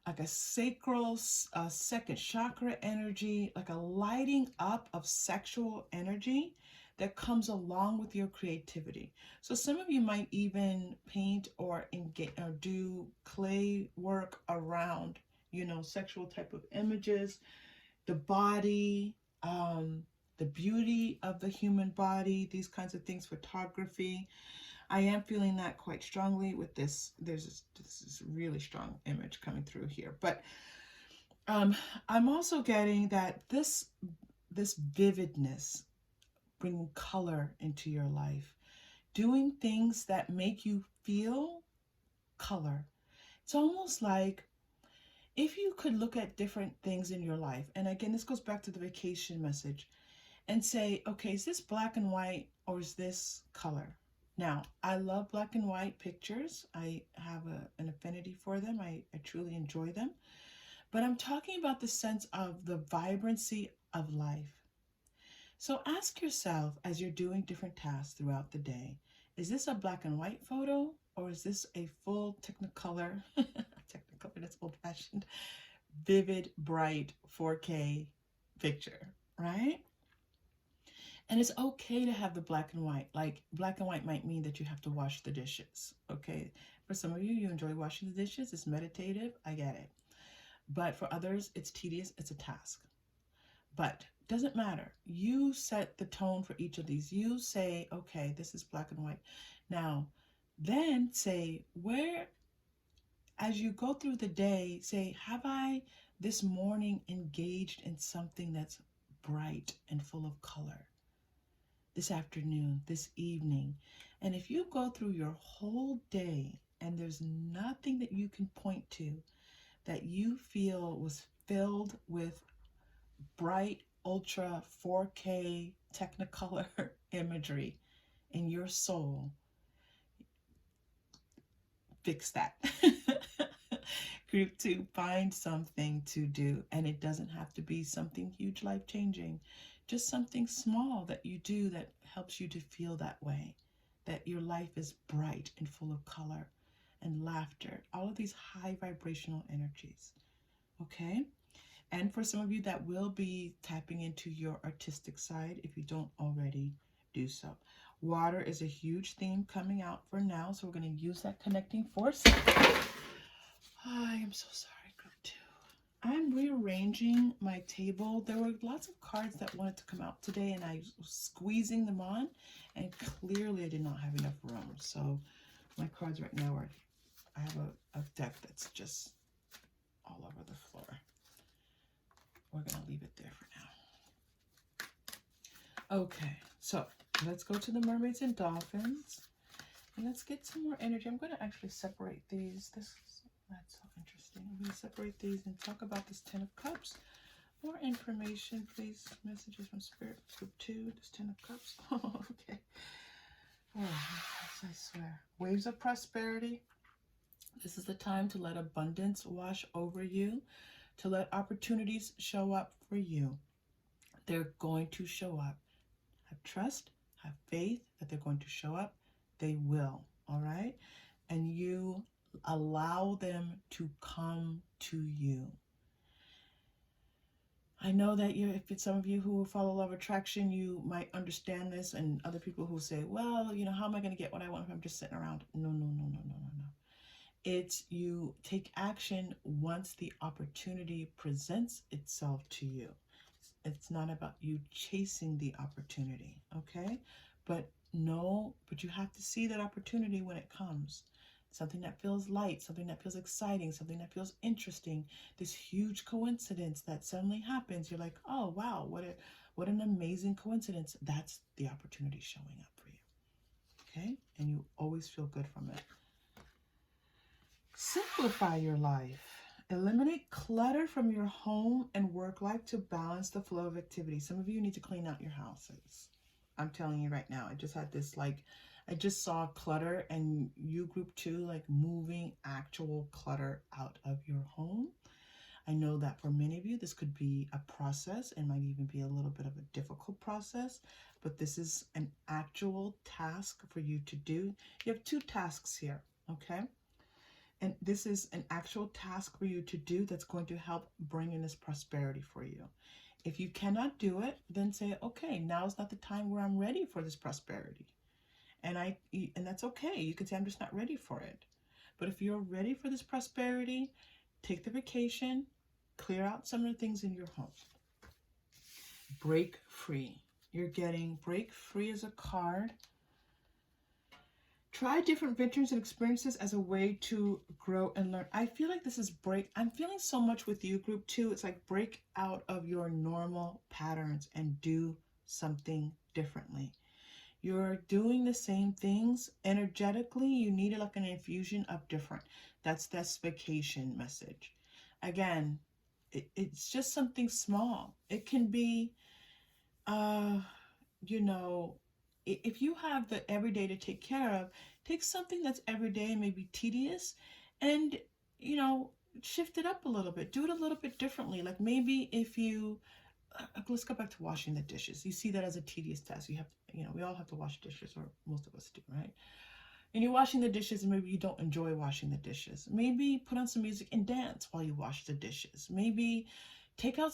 like a sacral, second chakra energy, like a lighting up of sexual energy that comes along with your creativity. So some of you might even paint or engage or do clay work around, sexual type of images, the body, the beauty of the human body, these kinds of things, photography. I am feeling that quite strongly with this. This really strong image coming through here. But I'm also getting that this vividness, bringing color into your life, doing things that make you feel color. It's almost like if you could look at different things in your life, and again, this goes back to the vacation message, and say, okay, is this black and white or is this color? Now, I love black and white pictures. I have an affinity for them. I truly enjoy them. But I'm talking about the sense of the vibrancy of life. So ask yourself as you're doing different tasks throughout the day, is this a black and white photo or is this a full Technicolor, Technicolor, that's old fashioned, vivid, bright 4K picture, right? And it's okay to have the black and white. Like, black and white might mean that you have to wash the dishes, okay? For some of you, you enjoy washing the dishes. It's meditative. I get it. But for others, it's tedious. It's a task. But doesn't matter. You set the tone for each of these. You say, okay, this is black and white. Now, then say, where, as you go through the day, say, have I this morning engaged in something that's bright and full of color? This afternoon, this evening. And if you go through your whole day and there's nothing that you can point to that you feel was filled with bright, ultra 4K Technicolor imagery in your soul, fix that. Group 2, find something to do. And it doesn't have to be something huge, life-changing. Just something small that you do that helps you to feel that way, that your life is bright and full of color and laughter, all of these high vibrational energies, okay? And for some of you, that will be tapping into your artistic side if you don't already do so. Water is a huge theme coming out for now, so we're going to use that connecting force. I am so sorry, group 2. I'm rearranging my table. There were lots of cards that wanted to come out today, and I was squeezing them on, and clearly I did not have enough room. So my cards right now are, I have a deck that's just all over the floor. We're going to leave it there for now. Okay, so let's go to the mermaids and dolphins. And let's get some more energy. I'm going to actually separate these. That's so interesting. I'm going to separate these and talk about this 10 of Cups. More information, please. Messages from Spirit. Group 2, this 10 of Cups. Oh, okay. Oh, I swear. Waves of prosperity. This is the time to let abundance wash over you, to let opportunities show up for you. They're going to show up. Have trust, have faith that they're going to show up. They will, all right? And you allow them to come to you. I know that if it's some of you who follow law of attraction, you might understand this, and other people who say, well, you know, how am I going to get what I want if I'm just sitting around? No, no, no, no, no, no, no. It's you take action once the opportunity presents itself to you. It's not about you chasing the opportunity, okay? But you have to see that opportunity when it comes. Something that feels light, something that feels exciting, something that feels interesting. This huge coincidence that suddenly happens. You're like, oh, wow, what an amazing coincidence. That's the opportunity showing up for you, okay? And you always feel good from it. Simplify your life. Eliminate clutter from your home and work life to balance the flow of activity. Some of you need to clean out your houses. I'm telling you right now. I just had this, I just saw clutter, and you group 2, like moving actual clutter out of your home. I know that for many of you, this could be a process and might even be a little bit of a difficult process, but this is an actual task for you to do. You have 2 tasks here, okay? And this is an actual task for you to do that's going to help bring in this prosperity for you. If you cannot do it, then say, okay, now is not the time where I'm ready for this prosperity. And that's okay. You can say, I'm just not ready for it. But if you're ready for this prosperity, take the vacation, clear out some of the things in your home. Break free. You're getting break free as a card. Try different ventures and experiences as a way to grow and learn. I feel like this is I'm feeling so much with you, group 2. It's like break out of your normal patterns and do something differently. You're doing the same things. Energetically, you need like an infusion of different. That's this vacation message. Again, it's just something small. It can be, you know, if you have the everyday to take care of, take something that's everyday and maybe tedious and, you know, shift it up a little bit. Do it a little bit differently. Like maybe if you let's go back to washing the dishes. You see that as a tedious task. You have to, we all have to wash dishes, or most of us do, right? And you're washing the dishes, and maybe you don't enjoy washing the dishes. Maybe put on some music and dance while you wash the dishes. Maybe take out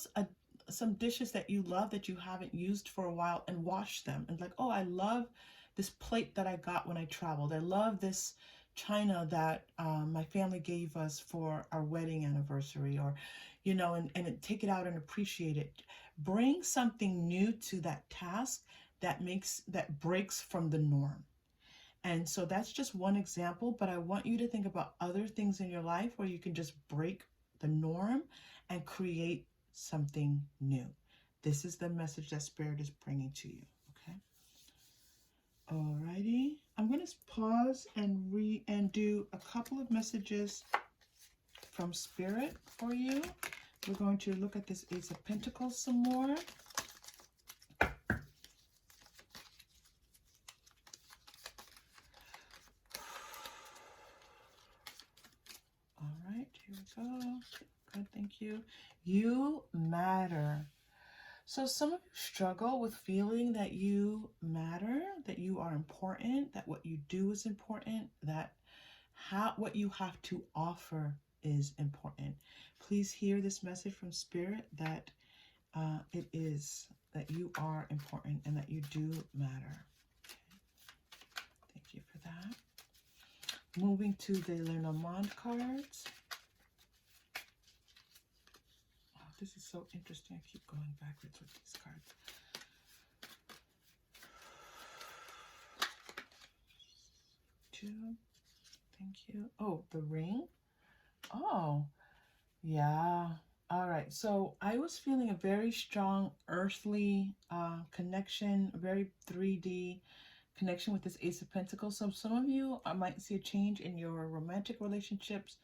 some dishes that you love that you haven't used for a while and wash them. And like, oh, I love this plate that I got when I traveled. I love this china that my family gave us for our wedding anniversary, or, and take it out and appreciate it. Bring something new to that task that breaks from the norm. And so that's just one example, but I want you to think about other things in your life where you can just break the norm and create something new. This is the message that Spirit is bringing to you, okay? Alrighty. I'm going to pause and do a couple of messages from Spirit for you. We're going to look at this Ace of Pentacles some more. Here we go. Good, thank you. You matter. So some of you struggle with feeling that you matter, that you are important, that what you do is important, that what you have to offer is important. Please hear this message from Spirit that it is, that you are important and that you do matter. Okay. Thank you for that. Moving to the Lenormand cards. This is so interesting. I keep going backwards with these cards. Two. Thank you. Oh, the ring. Oh, yeah. All right. So I was feeling a very strong earthly connection, a very 3D connection with this Ace of Pentacles. So some of you might see a change in your romantic relationships.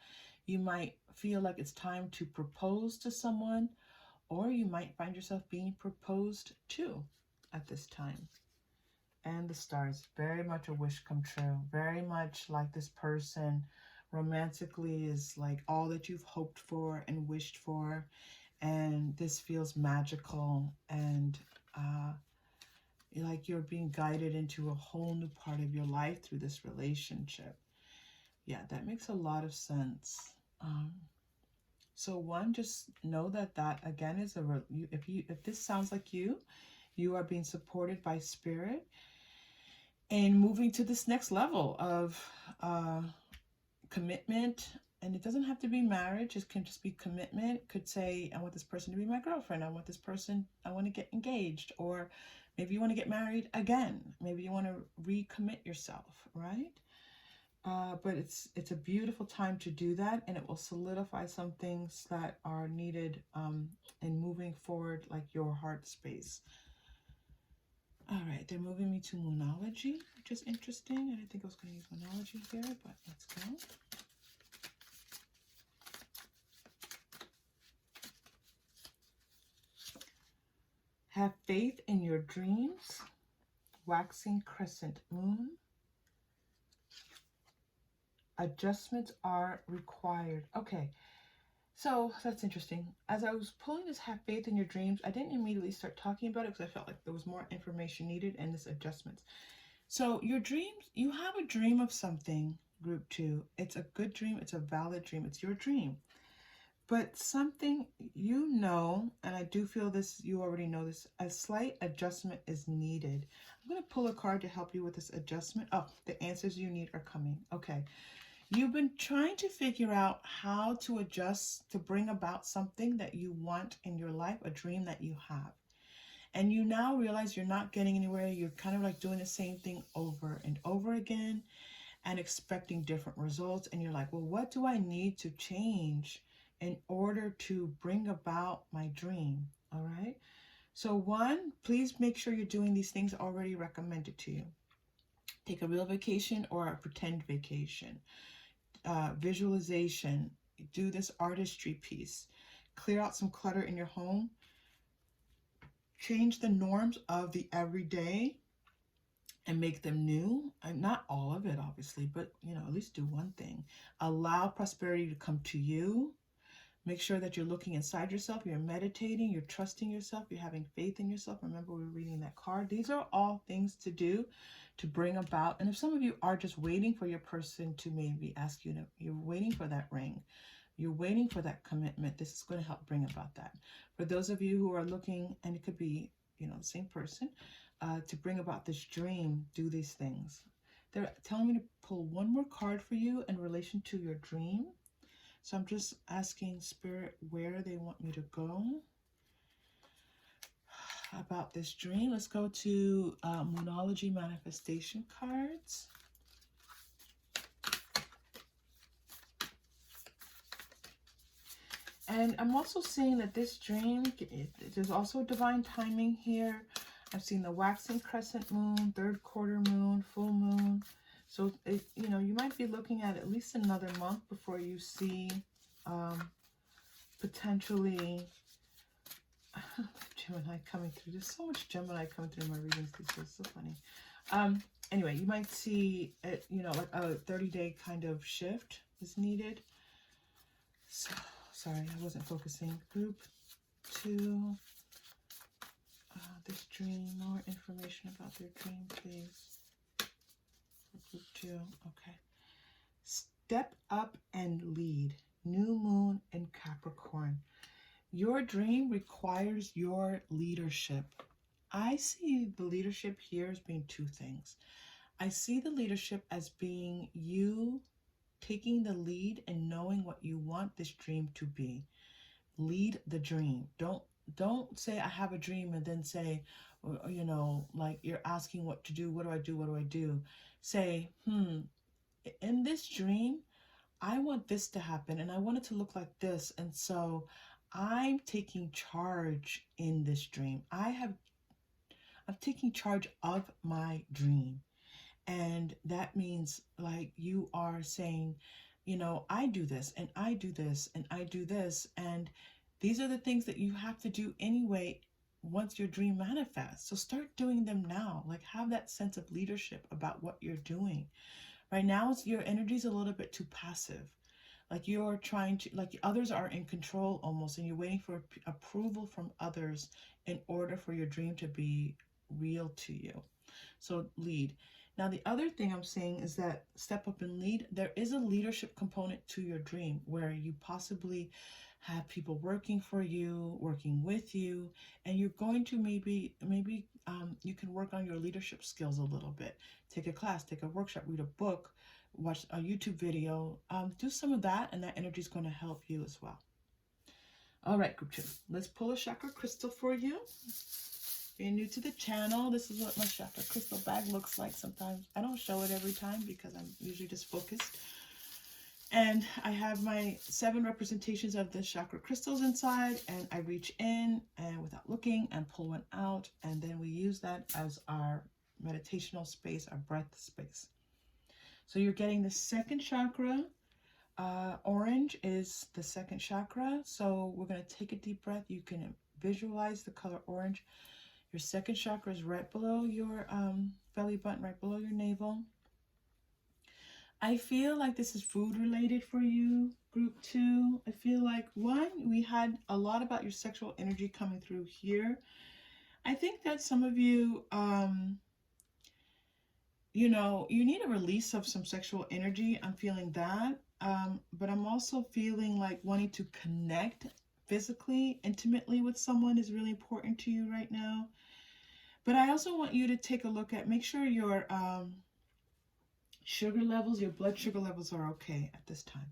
You might feel like it's time to propose to someone, or you might find yourself being proposed to at this time. And the stars, very much a wish come true. Very much like this person romantically is like all that you've hoped for and wished for. And this feels magical, and like you're being guided into a whole new part of your life through this relationship. Yeah, that makes a lot of sense. So one, just know that again is if this sounds like you are being supported by Spirit and moving to this next level of commitment. And it doesn't have to be marriage. It can just be commitment. It could say, I want this person to be my girlfriend. I want this person, I want to get engaged. Or maybe you want to get married again. Maybe you want to recommit yourself, right? But it's a beautiful time to do that, and it will solidify some things that are needed in moving forward, like your heart space. All right, they're moving me to Moonology, which is interesting. I didn't think I was going to use Moonology here, but let's go. Have faith in your dreams. Waxing crescent moon. Adjustments are required. Okay, so that's interesting. As I was pulling this have faith in your dreams, I didn't immediately start talking about it because I felt like there was more information needed and this adjustments. So your dreams, you have a dream of something, group 2. It's a good dream. It's a valid dream. It's your dream. But something and I do feel this, you already know this, a slight adjustment is needed. I'm going to pull a card to help you with this adjustment. Oh, the answers you need are coming. Okay. You've been trying to figure out how to adjust to bring about something that you want in your life, a dream that you have. And you now realize you're not getting anywhere. You're kind of like doing the same thing over and over again and expecting different results. And you're like, well, what do I need to change in order to bring about my dream? All right. So one, please make sure you're doing these things already recommended to you. Take a real vacation or a pretend vacation. Visualization, do this artistry piece, clear out some clutter in your home, change the norms of the everyday and make them new. And not all of it, obviously, but at least do one thing. Allow prosperity to come to you. Make sure that you're looking inside yourself, you're meditating, you're trusting yourself, you're having faith in yourself. Remember, we're reading that card. These are all things to do to bring about. And if some of you are just waiting for your person to maybe ask you, you're waiting for that ring, you're waiting for that commitment, this is going to help bring about that. For those of you who are looking, and it could be, you know, the same person, to bring about this dream, do these things. They're telling me to pull one more card for you in relation to your dream. So I'm just asking Spirit where they want me to go about this dream. Let's go to Moonology manifestation cards. And I'm also seeing that this dream, there's also divine timing here. I've seen the waxing crescent moon, third quarter moon, full moon. So, you know, you might be looking at least another month before you see potentially Gemini coming through. There's so much Gemini coming through my readings these days. So funny. Anyway, you might see it, you know, like a 30-day kind of shift is needed. So, sorry, I wasn't focusing. Group 2. This dream, more information about their dream, please. Group 2, okay. Step up and lead. New moon in Capricorn. Your dream requires your leadership. I see the leadership here as being two things. I see the leadership as being you taking the lead and knowing what you want this dream to be. Lead the dream. Don't say I have a dream and then say, you know, like you're asking what to do. What do I do? What do I do? Say, in this dream, I want this to happen and I want it to look like this. And so I'm taking charge in this dream. I'm taking charge of my dream. And that means like you are saying, you know, I do this and I do this and I do this. And these are the things that you have to do anyway once your dream manifests. So start doing them now. Like have that sense of leadership about what you're doing. Right now, your energy is a little bit too passive. Like you're trying to, like others are in control almost, and you're waiting for approval from others in order for your dream to be real to you. So lead. Now, the other thing I'm saying is that step up and lead. There is a leadership component to your dream where you possibly have people working for you, working with you, and you're going to maybe you can work on your leadership skills a little bit. Take a class, take a workshop, read a book, watch a YouTube video, do some of that, and that energy is going to help you as well. All right, group 2. Let's pull a chakra crystal for you. If you're new to the channel, this is what my chakra crystal bag looks like sometimes. I don't show it every time because I'm usually just focused. And I have my 7 representations of the chakra crystals inside, and I reach in and without looking and pull one out, and then we use that as our meditational space, our breath space. So you're getting the second chakra. Orange is the second chakra. So we're going to take a deep breath. You can visualize the color orange. Your second chakra is right below your belly button, right below your navel. I feel like this is food related for you, group 2. I feel like 1, we had a lot about your sexual energy coming through here. I think that some of you, you know, you need a release of some sexual energy. I'm feeling that. But I'm also feeling like wanting to connect physically, intimately with someone is really important to you right now. But I also want you to take a look at, make sure your sugar levels, your blood sugar levels are okay at this time.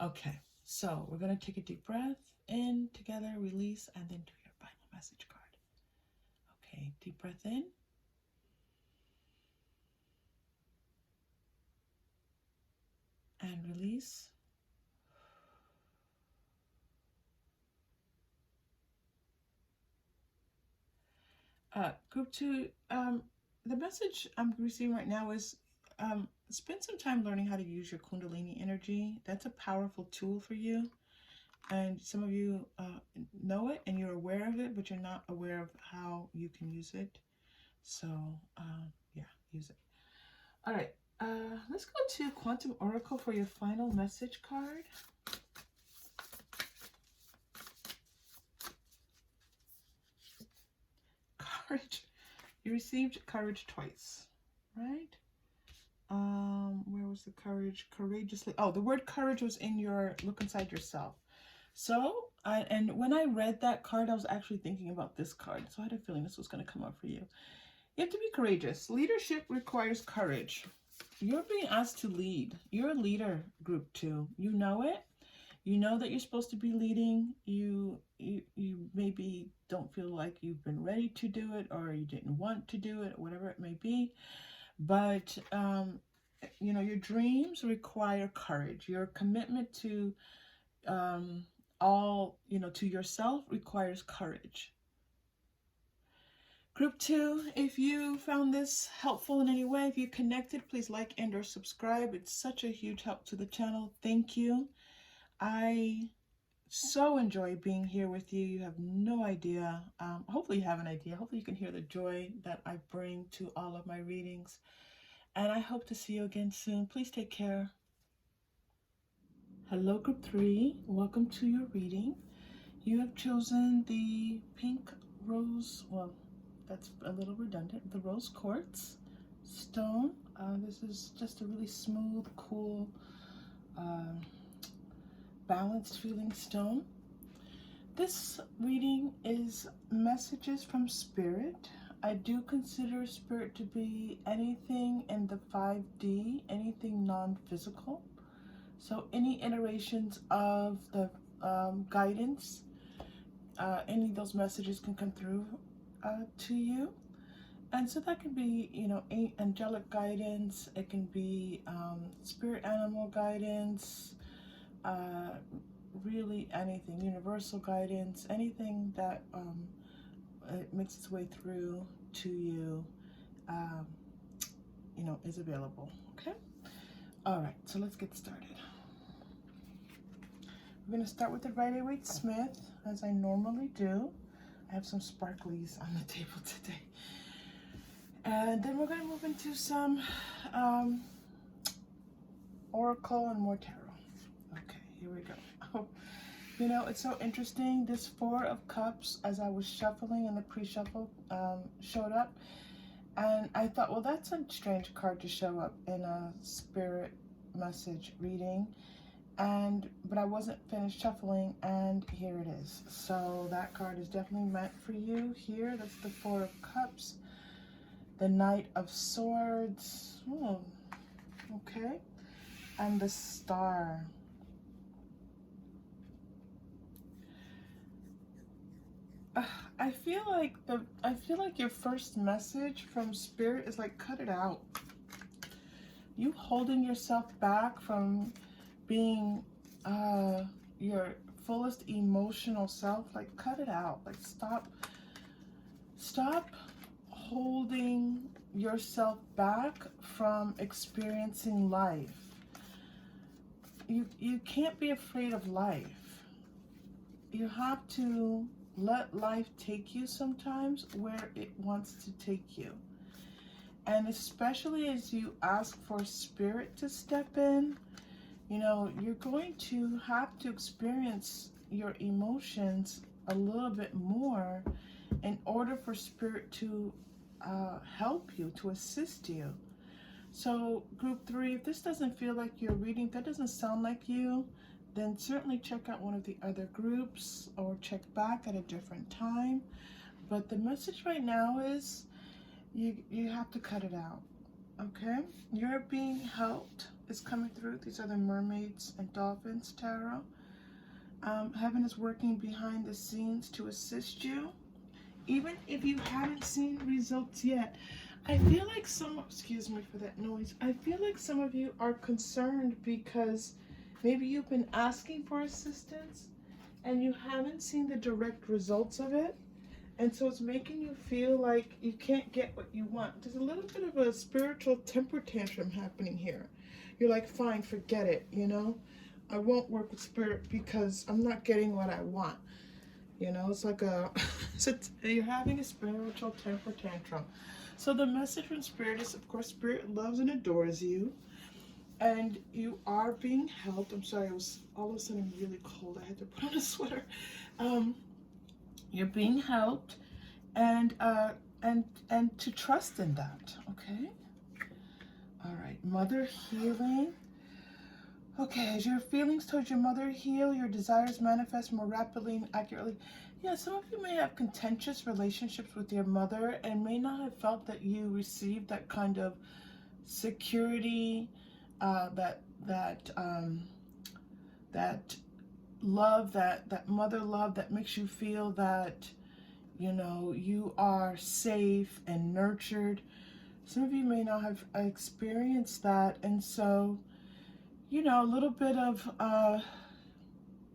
Okay, so we're going to take a deep breath in together, release, and then do your final message card. Okay, deep breath in. And release. Group 2, the message I'm receiving right now is spend some time learning how to use your Kundalini energy. That's a powerful tool for you. And some of you know it and you're aware of it, but you're not aware of how you can use it. So, yeah, use it. All right, let's go to Quantum Oracle for your final message card. courage. You received courage twice, right? Where was the courage? Courageously. Oh, the word courage was in your look inside yourself. So, and when I read that card, I was actually thinking about this card. So I had a feeling this was going to come up for you. You have to be courageous. Leadership requires courage. You're being asked to lead. You're a leader, group 2. You know it. You know that you're supposed to be leading. You maybe don't feel like you've been ready to do it, or you didn't want to do it, whatever it may be. But, you know, your dreams require courage. Your commitment to to yourself requires courage. Group 2, if you found this helpful in any way, if you connected, please like and or subscribe. It's such a huge help to the channel. Thank you. I so enjoy being here with you. You have no idea. Hopefully you have an idea. Hopefully you can hear the joy that I bring to all of my readings. And I hope to see you again soon. Please take care. Hello, Group 3. Welcome to your reading. You have chosen the pink rose, well, that's a little redundant, the rose quartz stone. This is just a really smooth, cool, balanced feeling stone. This reading is messages from Spirit. I do consider Spirit to be anything in the 5D, anything non-physical. So any iterations of the guidance, any of those messages can come through to you. And so that can be, you know, angelic guidance. It can be spirit animal guidance, really anything, universal guidance, anything that it makes its way through to you, you know, is available. Okay. All right. So let's get started. We're going to start with the Waite Smith, as I normally do. I have some sparklies on the table today. And then we're going to move into some Oracle and more tarot. Okay, here we go. Oh, you know, it's so interesting. This 4 of Cups, as I was shuffling in the pre-shuffle, showed up. And I thought, well, that's a strange card to show up in a spirit message reading. But I wasn't finished shuffling, and here it is. So that card is definitely meant for you here. That's the 4 of Cups, the Knight of Swords, okay, and the Star. I feel like your first message from Spirit is like, cut it out. You holding yourself back from being your fullest emotional self, like cut it out. Like stop holding yourself back from experiencing life. You can't be afraid of life. You have to let life take you sometimes where it wants to take you. And especially as you ask for Spirit to step in, you know, you're going to have to experience your emotions a little bit more in order for Spirit to help you, to assist you. So Group 3, if this doesn't feel like you're reading, that doesn't sound like you, then certainly check out one of the other groups or check back at a different time. But the message right now is you have to cut it out, okay? You're being helped. Is coming through. These are the Mermaids and Dolphins tarot. Heaven is working behind the scenes to assist you. Even if you haven't seen results yet, I feel like excuse me for that noise, I feel like some of you are concerned because maybe you've been asking for assistance and you haven't seen the direct results of it. And so it's making you feel like you can't get what you want. There's a little bit of a spiritual temper tantrum happening here. You're like, fine, forget it, you know? I won't work with Spirit because I'm not getting what I want. You know, it's like you're having a spiritual temper tantrum. So the message from Spirit is, of course, Spirit loves and adores you. And you are being helped. I'm sorry, all of a sudden really cold. I had to put on a sweater. You're being helped. And and to trust in that. Okay. All right, mother healing. Okay, as your feelings towards your mother heal, your desires manifest more rapidly and accurately. Yeah, some of you may have contentious relationships with your mother and may not have felt that you received that kind of security, that love, that mother love that makes you feel that, you know, you are safe and nurtured. Some of you may not have experienced that, and so, you know, a little bit of,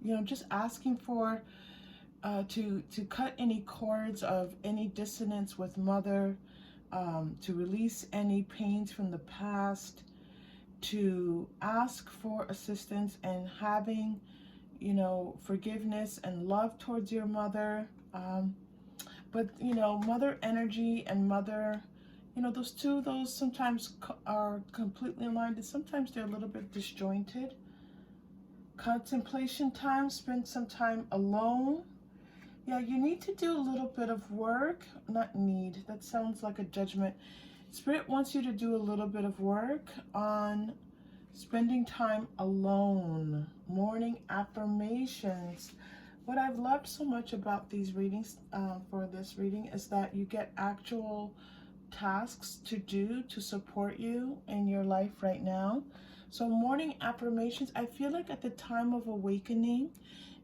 you know, just asking for, to cut any cords of any dissonance with mother, to release any pains from the past, to ask for assistance and having, you know, forgiveness and love towards your mother. But, you know, mother energy and mother, you know, those sometimes are completely aligned, and sometimes they're a little bit disjointed. Contemplation time, spend some time alone. Yeah, you need to do a little bit of work. Not need, that sounds like a judgment. Spirit wants you to do a little bit of work on spending time alone. Morning affirmations. What I've loved so much about these readings, for this reading, is that you get actual tasks to do to support you in your life right now. So morning affirmations, I feel like at the time of awakening,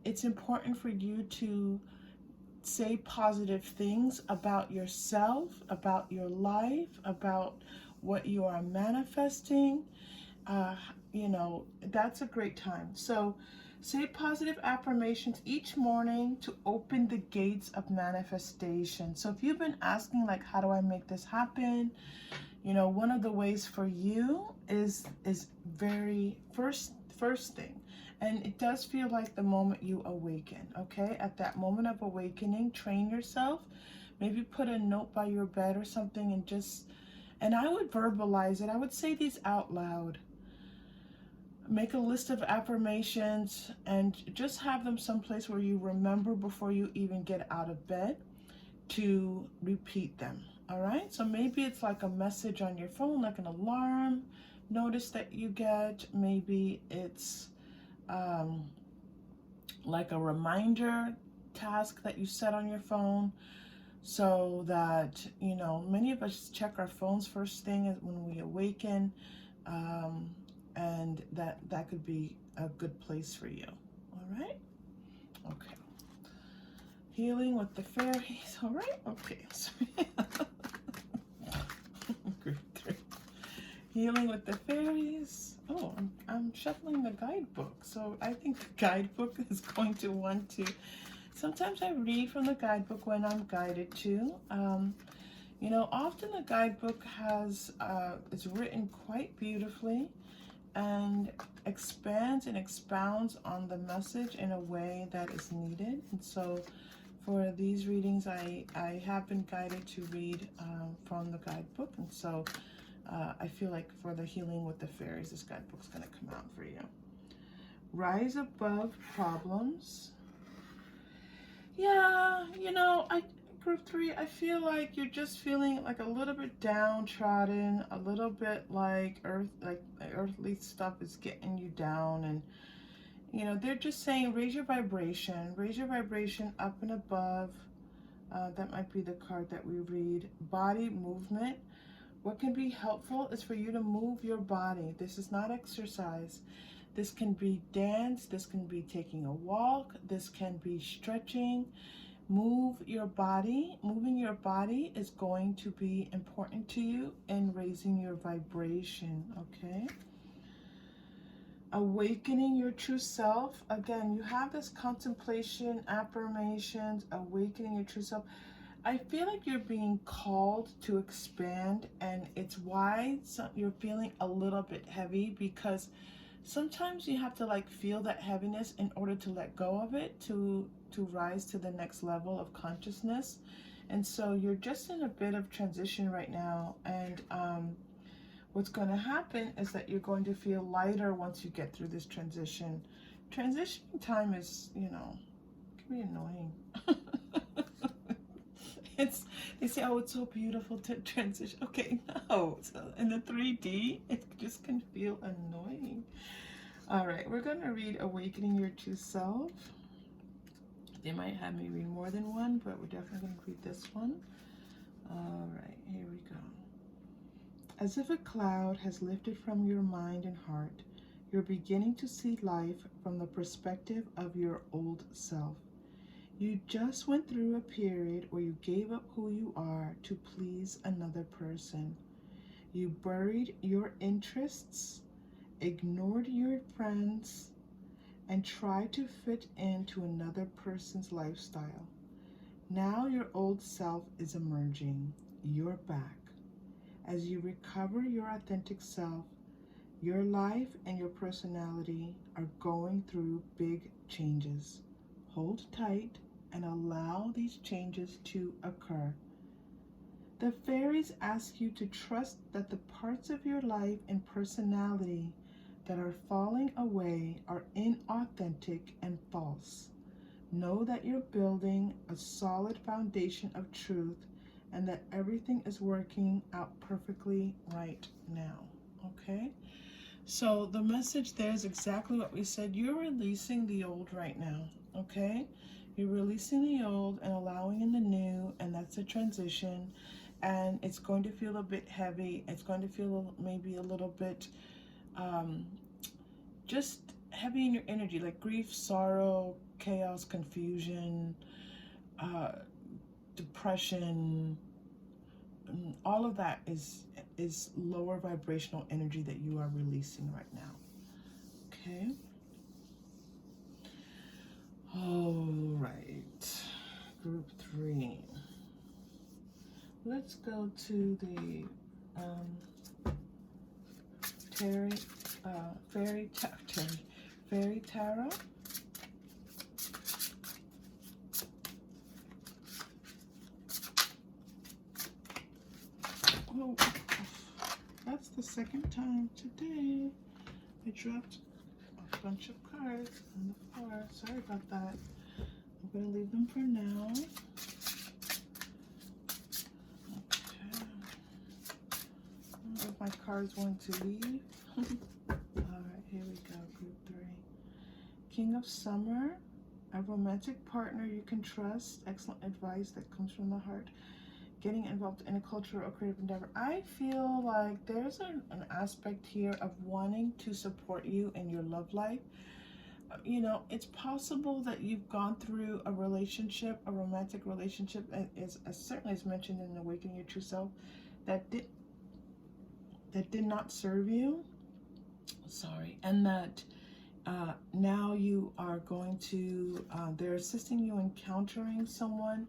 it's important for you to say positive things about yourself, about your life, about what you are manifesting. You know, that's a great time. So say positive affirmations each morning to open the gates of manifestation. So if you've been asking, like, how do I make this happen? You know, one of the ways for you is very first thing. And it does feel like the moment you awaken, okay? At that moment of awakening, train yourself. Maybe put a note by your bed or something and I would verbalize it. I would say these out loud. Make a list of affirmations and just have them someplace where you remember before you even get out of bed to repeat them. All right, so maybe it's like a message on your phone, like an alarm notice that you get. Maybe it's like a reminder task that you set on your phone, so that, you know, many of us check our phones first thing when we awaken. And that could be a good place for you. All right. Okay. Healing with the fairies. All right. Okay. Group 3. Healing with the fairies. Oh, I'm shuffling the guidebook. So I think the guidebook is going to want to. Sometimes I read from the guidebook when I'm guided to. You know, often the guidebook has it's written quite beautifully and expands and expounds on the message in a way that is needed. And so for these readings, I have been guided to read from the guidebook. And so I feel like for the healing with the fairies, this guidebook's going to come out for you. Rise above problems. Yeah, you know, Group 3, I feel like you're just feeling like a little bit downtrodden, a little bit like earthly stuff is getting you down, and you know, they're just saying raise your vibration up and above. That might be the card that we read. Body movement. What can be helpful is for you to move your body. This is not exercise. This can be dance, this can be taking a walk, this can be stretching. Move your body. Moving your body is going to be important to you in raising your vibration, okay? Awakening your true self. Again, you have this contemplation, affirmations, awakening your true self. I feel like you're being called to expand, and it's why you're feeling a little bit heavy, because sometimes you have to like feel that heaviness in order to let go of it, to rise to the next level of consciousness. And so you're just in a bit of transition right now, and what's going to happen is that you're going to feel lighter once you get through this transition. Transitioning time is, you know, can be annoying. They say, oh, it's so beautiful to transition. Okay, no. So in the 3D, it just can feel annoying. All right, we're going to read Awakening Your True Self. They might have me read more than one, but we're definitely going to read this one. All right, here we go. As if a cloud has lifted from your mind and heart, you're beginning to see life from the perspective of your old self. You just went through a period where you gave up who you are to please another person. You buried your interests, ignored your friends, and tried to fit into another person's lifestyle. Now your old self is emerging. You're back. As you recover your authentic self, your life and your personality are going through big changes. Hold tight and allow these changes to occur. The fairies ask you to trust that the parts of your life and personality that are falling away are inauthentic and false. Know that you're building a solid foundation of truth and that everything is working out perfectly right now. Okay? So the message there is exactly what we said. You're releasing the old right now. Okay? You're releasing the old and allowing in the new, and that's a transition. And it's going to feel a bit heavy. It's going to feel maybe a little bit just heavy in your energy, like grief, sorrow, chaos, confusion, depression. All of that is lower vibrational energy that you are releasing right now. Okay. All right. Group 3. Let's go to the Fairy Tarot. Oh, that's the second time today I dropped a bunch of cards on the floor. Sorry about that. I'm going to leave them for now. Okay. I don't know if my cards want to leave. Alright, here we go. Group 3. King of Summer. A romantic partner you can trust. Excellent advice that comes from the heart. Getting involved in a cultural or creative endeavor. I feel like there's an aspect here of wanting to support you in your love life. You know, it's possible that you've gone through a relationship, a romantic relationship, and is certainly as mentioned in Awakening Your True Self, that did not serve you. Sorry, and that now you are going to. They're assisting you encountering someone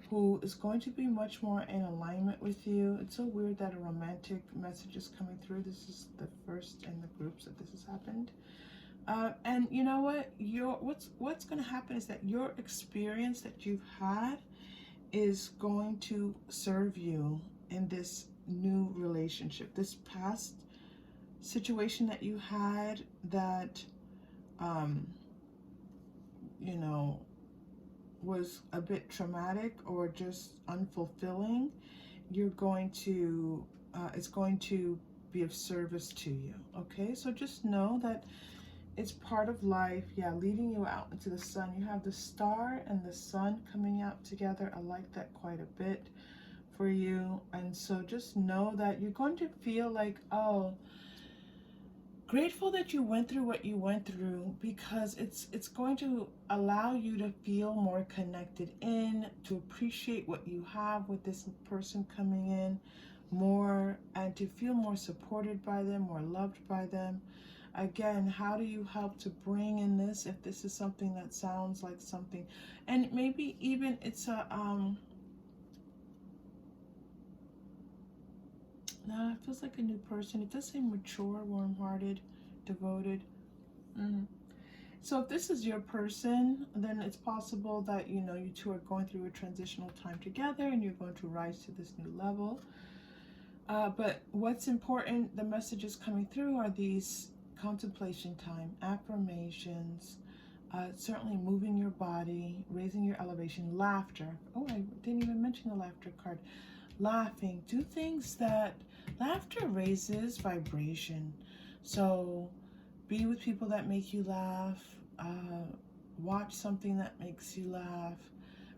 who is going to be much more in alignment with you. It's so weird that a romantic message is coming through. This is the first in the groups that this has happened. And you know what? What's going to happen is that your experience that you've had is going to serve you in this new relationship. This past situation that you had that, you know, was a bit traumatic or just unfulfilling, you're going to, it's going to be of service to you. Okay, so just know that it's part of life. Yeah, leading you out into the sun. You have the star and the sun coming out together. I like that quite a bit for you. And so just know that you're going to feel like, oh, grateful that you went through what you went through, because it's going to allow you to feel more connected in, to appreciate what you have with this person coming in more, and to feel more supported by them, more loved by them. Again, how do you help to bring in this, if this is something that sounds like something, and maybe even it's a no, it feels like a new person. It does say mature, warm-hearted, devoted. So if this is your person, then it's possible that, you know, you two are going through a transitional time together and you're going to rise to this new level. But what's important, the messages coming through are these contemplation time, affirmations, Certainly moving your body, raising your elevation, laughter. Oh, I didn't even mention the laughter card. Laughing. Do things that laughter raises vibration. So be with people that make you laugh. Watch something that makes you laugh.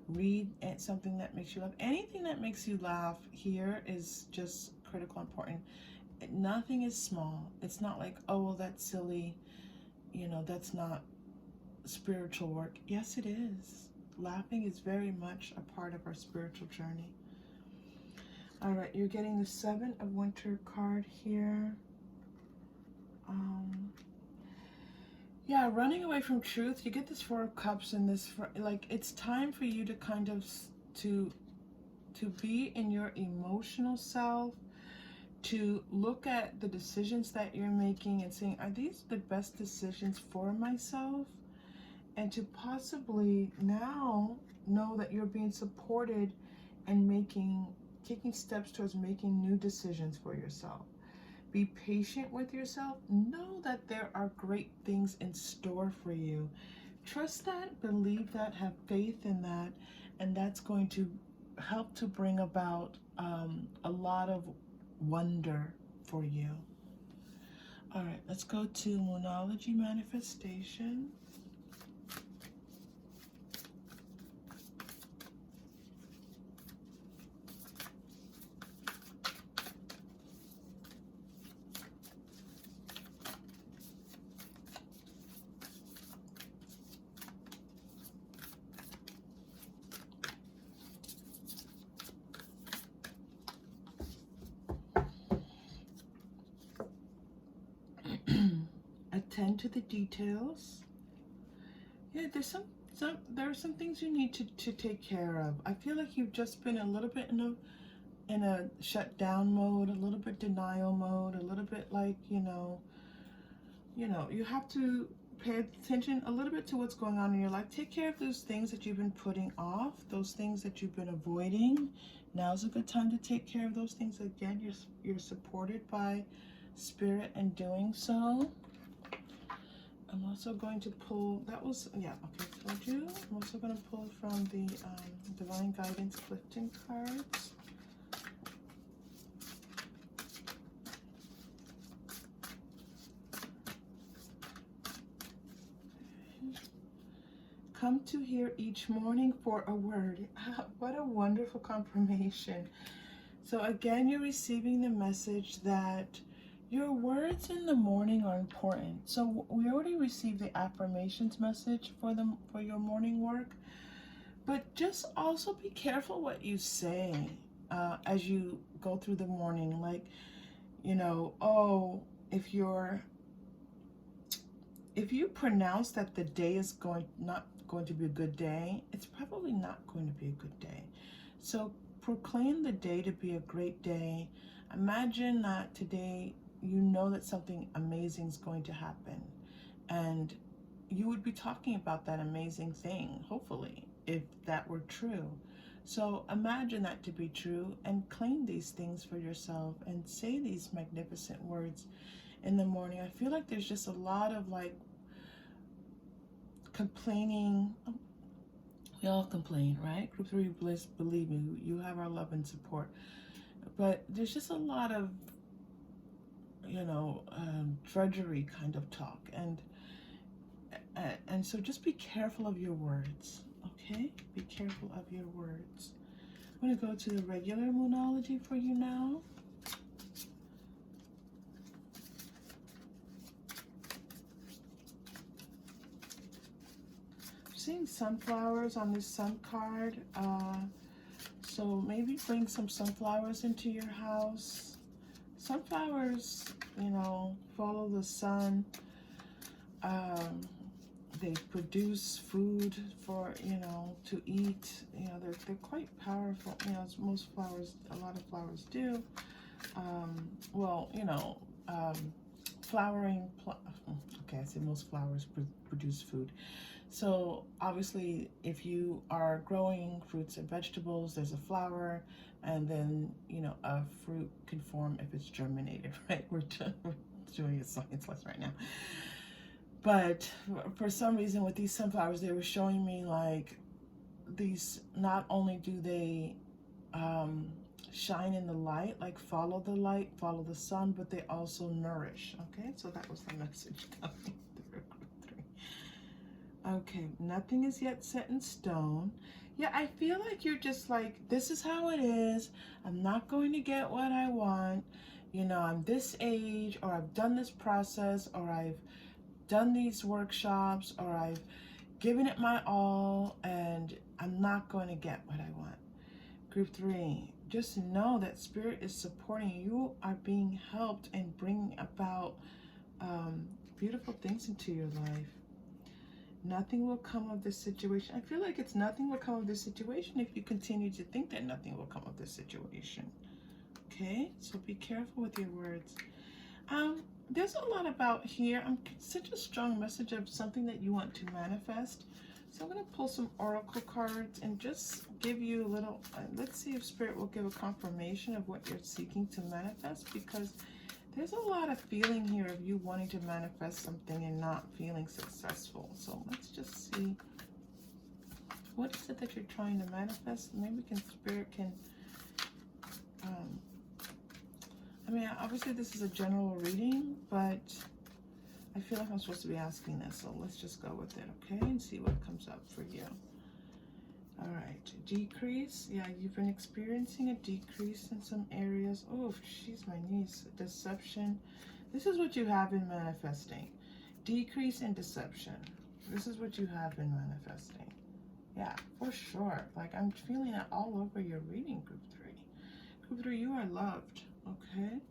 Read something that makes you laugh. Anything that makes you laugh here is just critical, important. Nothing is small. It's not like, oh, well, that's silly. You know, that's not spiritual work. Yes, it is. Laughing is very much a part of our spiritual journey. All right, you're getting the Seven of Winter card here. Yeah, running away from truth. You get this Four of Cups and this, like, it's time for you to kind of to be in your emotional self, to look at the decisions that you're making and saying, are these the best decisions for myself? And to possibly now know that you're being supported and taking steps towards making new decisions for yourself. Be patient with yourself. Know that there are great things in store for you. Trust that, believe that, have faith in that, and that's going to help to bring about a lot of wonder for you. All right, let's go to Moonology manifestation. Attend to the details. Yeah, there are some things you need to take care of. I feel like you've just been a little bit in a shutdown mode, a little bit denial mode, a little bit like, you have to pay attention a little bit to what's going on in your life. Take care of those things that you've been putting off, those things that you've been avoiding. Now's a good time to take care of those things. Again, you're supported by Spirit in doing so. I'm also going to pull, okay, told you. I'm also going to pull from the Divine Guidance Clifton cards. Come to here each morning for a word. What a wonderful confirmation. So again, you're receiving the message that your words in the morning are important. So we already received the affirmations message for your morning work, but just also be careful what you say as you go through the morning. Like, if you pronounce that the day is not going to be a good day, it's probably not going to be a good day. So proclaim the day to be a great day. Imagine that today you know that something amazing is going to happen, and you would be talking about that amazing thing, hopefully, if that were true. So imagine that to be true and claim these things for yourself and say these magnificent words in the morning. I feel like there's just a lot of like complaining. We all complain, right? Group 3 Bliss, believe me, you have our love and support. But there's just a lot of, drudgery kind of talk. And so just be careful of your words, okay? Be careful of your words. I'm going to go to the regular Moonology for you now. I'm seeing sunflowers on this sun card. So maybe bring some sunflowers into your house. Sunflowers, follow the sun. They produce food for, to eat. They're quite powerful, as most flowers, a lot of flowers do. Okay, I said most flowers produce food. So obviously, if you are growing fruits and vegetables, there's a flower, and then, a fruit can form if it's germinated, right? We're doing a science lesson right now. But for some reason with these sunflowers, they were showing me like these, not only do they shine in the light, like follow the light, follow the sun, but they also nourish. Okay, so that was the message coming through. Okay, nothing is yet set in stone. Yeah, I feel like you're just like, this is how it is. I'm not going to get what I want. You know, I'm this age, or I've done this process, or I've done these workshops, or I've given it my all, and I'm not going to get what I want. Group 3, just know that Spirit is supporting you. You are being helped and bringing about beautiful things into your life. Nothing will come of this situation. I feel like it's nothing will come of this situation if you continue to think that nothing will come of this situation. Okay, so be careful with your words. There's a lot about here. Such a strong message of something that you want to manifest. So I'm going to pull some oracle cards and just give you a little, let's see if Spirit will give a confirmation of what you're seeking to manifest, because there's a lot of feeling here of you wanting to manifest something and not feeling successful. So let's just see, what is it that you're trying to manifest? Maybe Spirit can, I mean, obviously this is a general reading, but I feel like I'm supposed to be asking this, so let's just go with it, okay? And see what comes up for you. All right, decrease. Yeah, you've been experiencing a decrease in some areas. Oh, she's my niece. Deception. This is what you have been manifesting. Decrease in deception. This is what you have been manifesting. Yeah, for sure. Like, I'm feeling it all over your reading, Group 3. Group 3, you are loved, okay?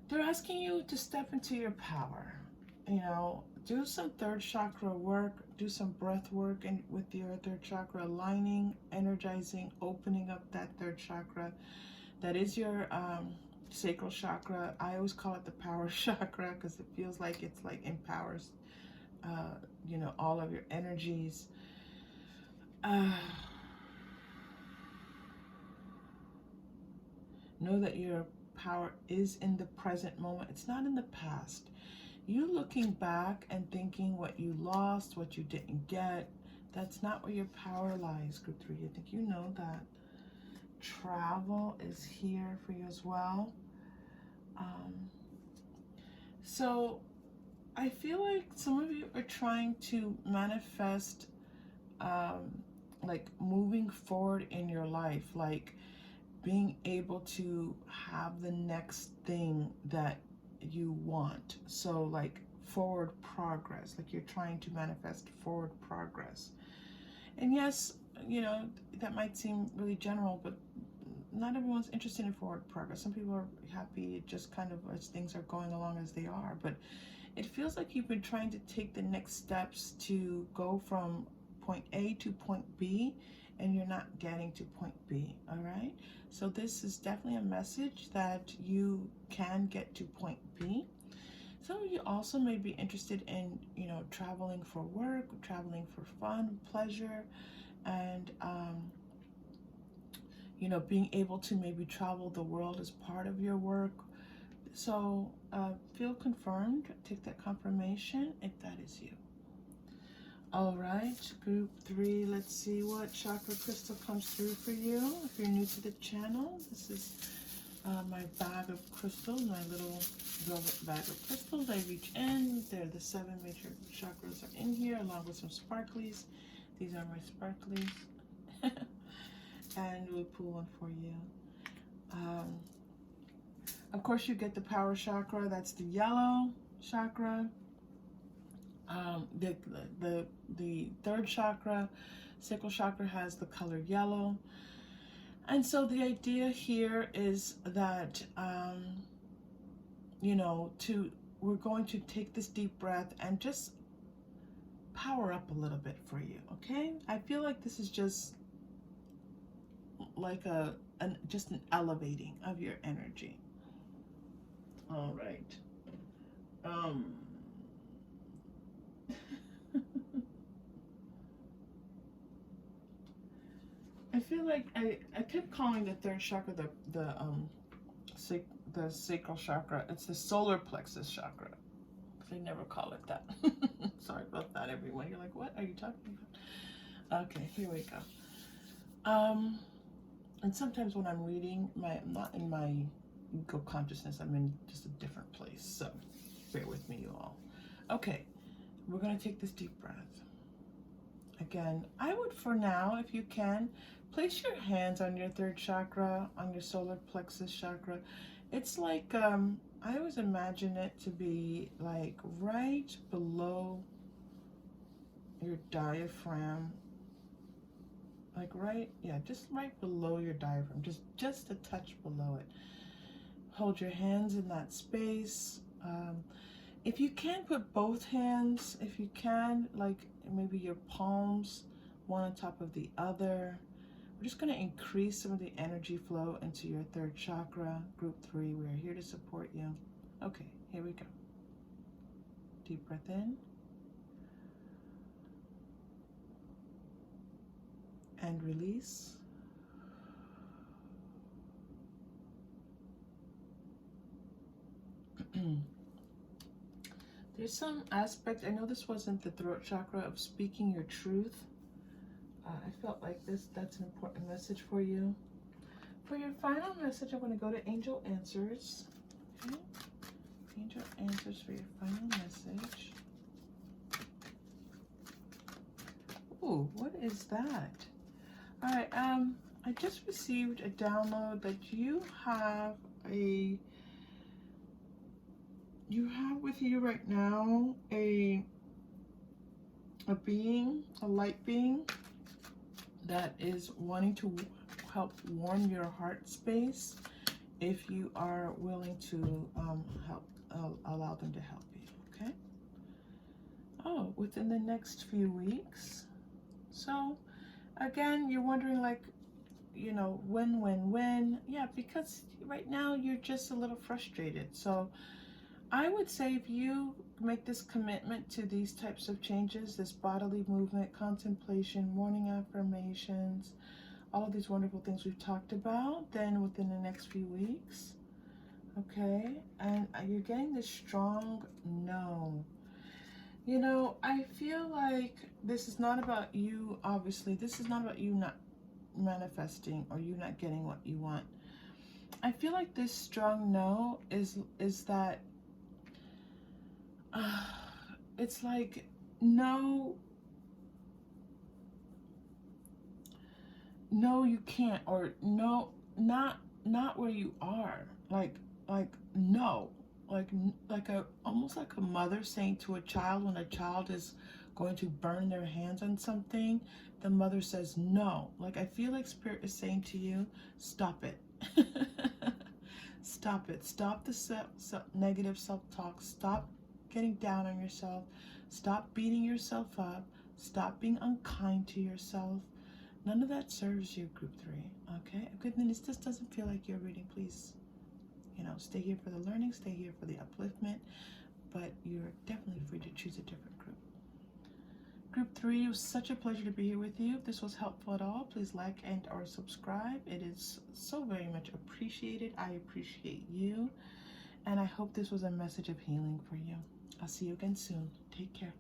They're asking you to step into your power. You know, do some third chakra work, do some breath work and with your third chakra, aligning, energizing, opening up that third chakra. That is your sacral chakra. I always call it the power chakra because it feels like it's like empowers, you know, all of your energies. Know that your power is in the present moment. It's not in the past. You looking back and thinking what you lost, what you didn't get, that's not where your power lies, Group 3. I think you know that. Travel is here for you as well. So I feel like some of you are trying to manifest like moving forward in your life, like being able to have the next thing that you want. So like forward progress, like you're trying to manifest forward progress. And yes, you know, that might seem really general, but not everyone's interested in forward progress. Some people are happy just kind of as things are going along as they are, but it feels like you've been trying to take the next steps to go from point A to point B, and you're not getting to point B, all right? So this is definitely a message that you can get to point B. Some of you also may be interested in, you know, traveling for work, traveling for fun, pleasure, and, you know, being able to maybe travel the world as part of your work. So feel confirmed, take that confirmation if that is you. All right, Group 3, let's see what chakra crystal comes through for you. If you're new to the channel, this is my bag of crystals, my little velvet bag of crystals. I reach in, the 7 major chakras are in here, along with some sparklies. These are my sparklies. And we'll pull one for you. Of course, you get the power chakra, that's the yellow chakra. The third chakra, sacral chakra, has the color yellow. And so the idea here is that, you know, we're going to take this deep breath and just power up a little bit for you, okay? I feel like this is just like just an elevating of your energy. All right. I feel like I kept calling the third chakra the sacral chakra. It's the solar plexus chakra. They never call it that. Sorry about that, everyone. You're like, what are you talking about? Okay, here we go. And sometimes when I'm reading, I'm not in my ego consciousness. I'm in just a different place. So bear with me, you all. Okay, we're going to take this deep breath. Again, I would, for now, if you can, place your hands on your third chakra, on your solar plexus chakra. It's like, I always imagine it to be like right below your diaphragm. Like right, yeah, just right below your diaphragm, just a touch below it. Hold your hands in that space. If you can, put both hands, if you can, like maybe your palms, one on top of the other. We're just going to increase some of the energy flow into your third chakra, group 3. We're here to support you. Okay, here we go. Deep breath in. And release. There's some aspect, I know this wasn't the throat chakra, of speaking your truth. I felt like that's an important message for you. For your final message, I'm going to go to Angel Answers. Okay? Angel Answers for your final message. Ooh, what is that? All right, I just received a download that you have with you right now a being, a light being that is wanting to help warm your heart space if you are willing to help, allow them to help you, okay? Oh, within the next few weeks. So again, you're wondering, like, you know, when? Yeah, because right now you're just a little frustrated. So I would say if you make this commitment to these types of changes, this bodily movement, contemplation, morning affirmations, all of these wonderful things we've talked about, then within the next few weeks, okay, and you're getting this strong no. You know, I feel like this is not about you, obviously. This is not about you not manifesting or you not getting what you want. I feel like this strong no is that it's like no, you can't, or no, not where you are, like no, like a almost like a mother saying to a child when a child is going to burn their hands on something, the mother says no. Like, I feel like Spirit is saying to you, stop it. Stop it. Stop the negative self-talk. Stop getting down on yourself. Stop beating yourself up. Stop being unkind to yourself. None of that serves you, group 3, okay? Good, then this just doesn't feel like your reading. Please, you know, stay here for the learning, stay here for the upliftment, but you're definitely free to choose a different group. Group 3, it was such a pleasure to be here with you. If this was helpful at all, please like and or subscribe. It is so very much appreciated. I appreciate you, and I hope this was a message of healing for you. I'll see you again soon. Take care.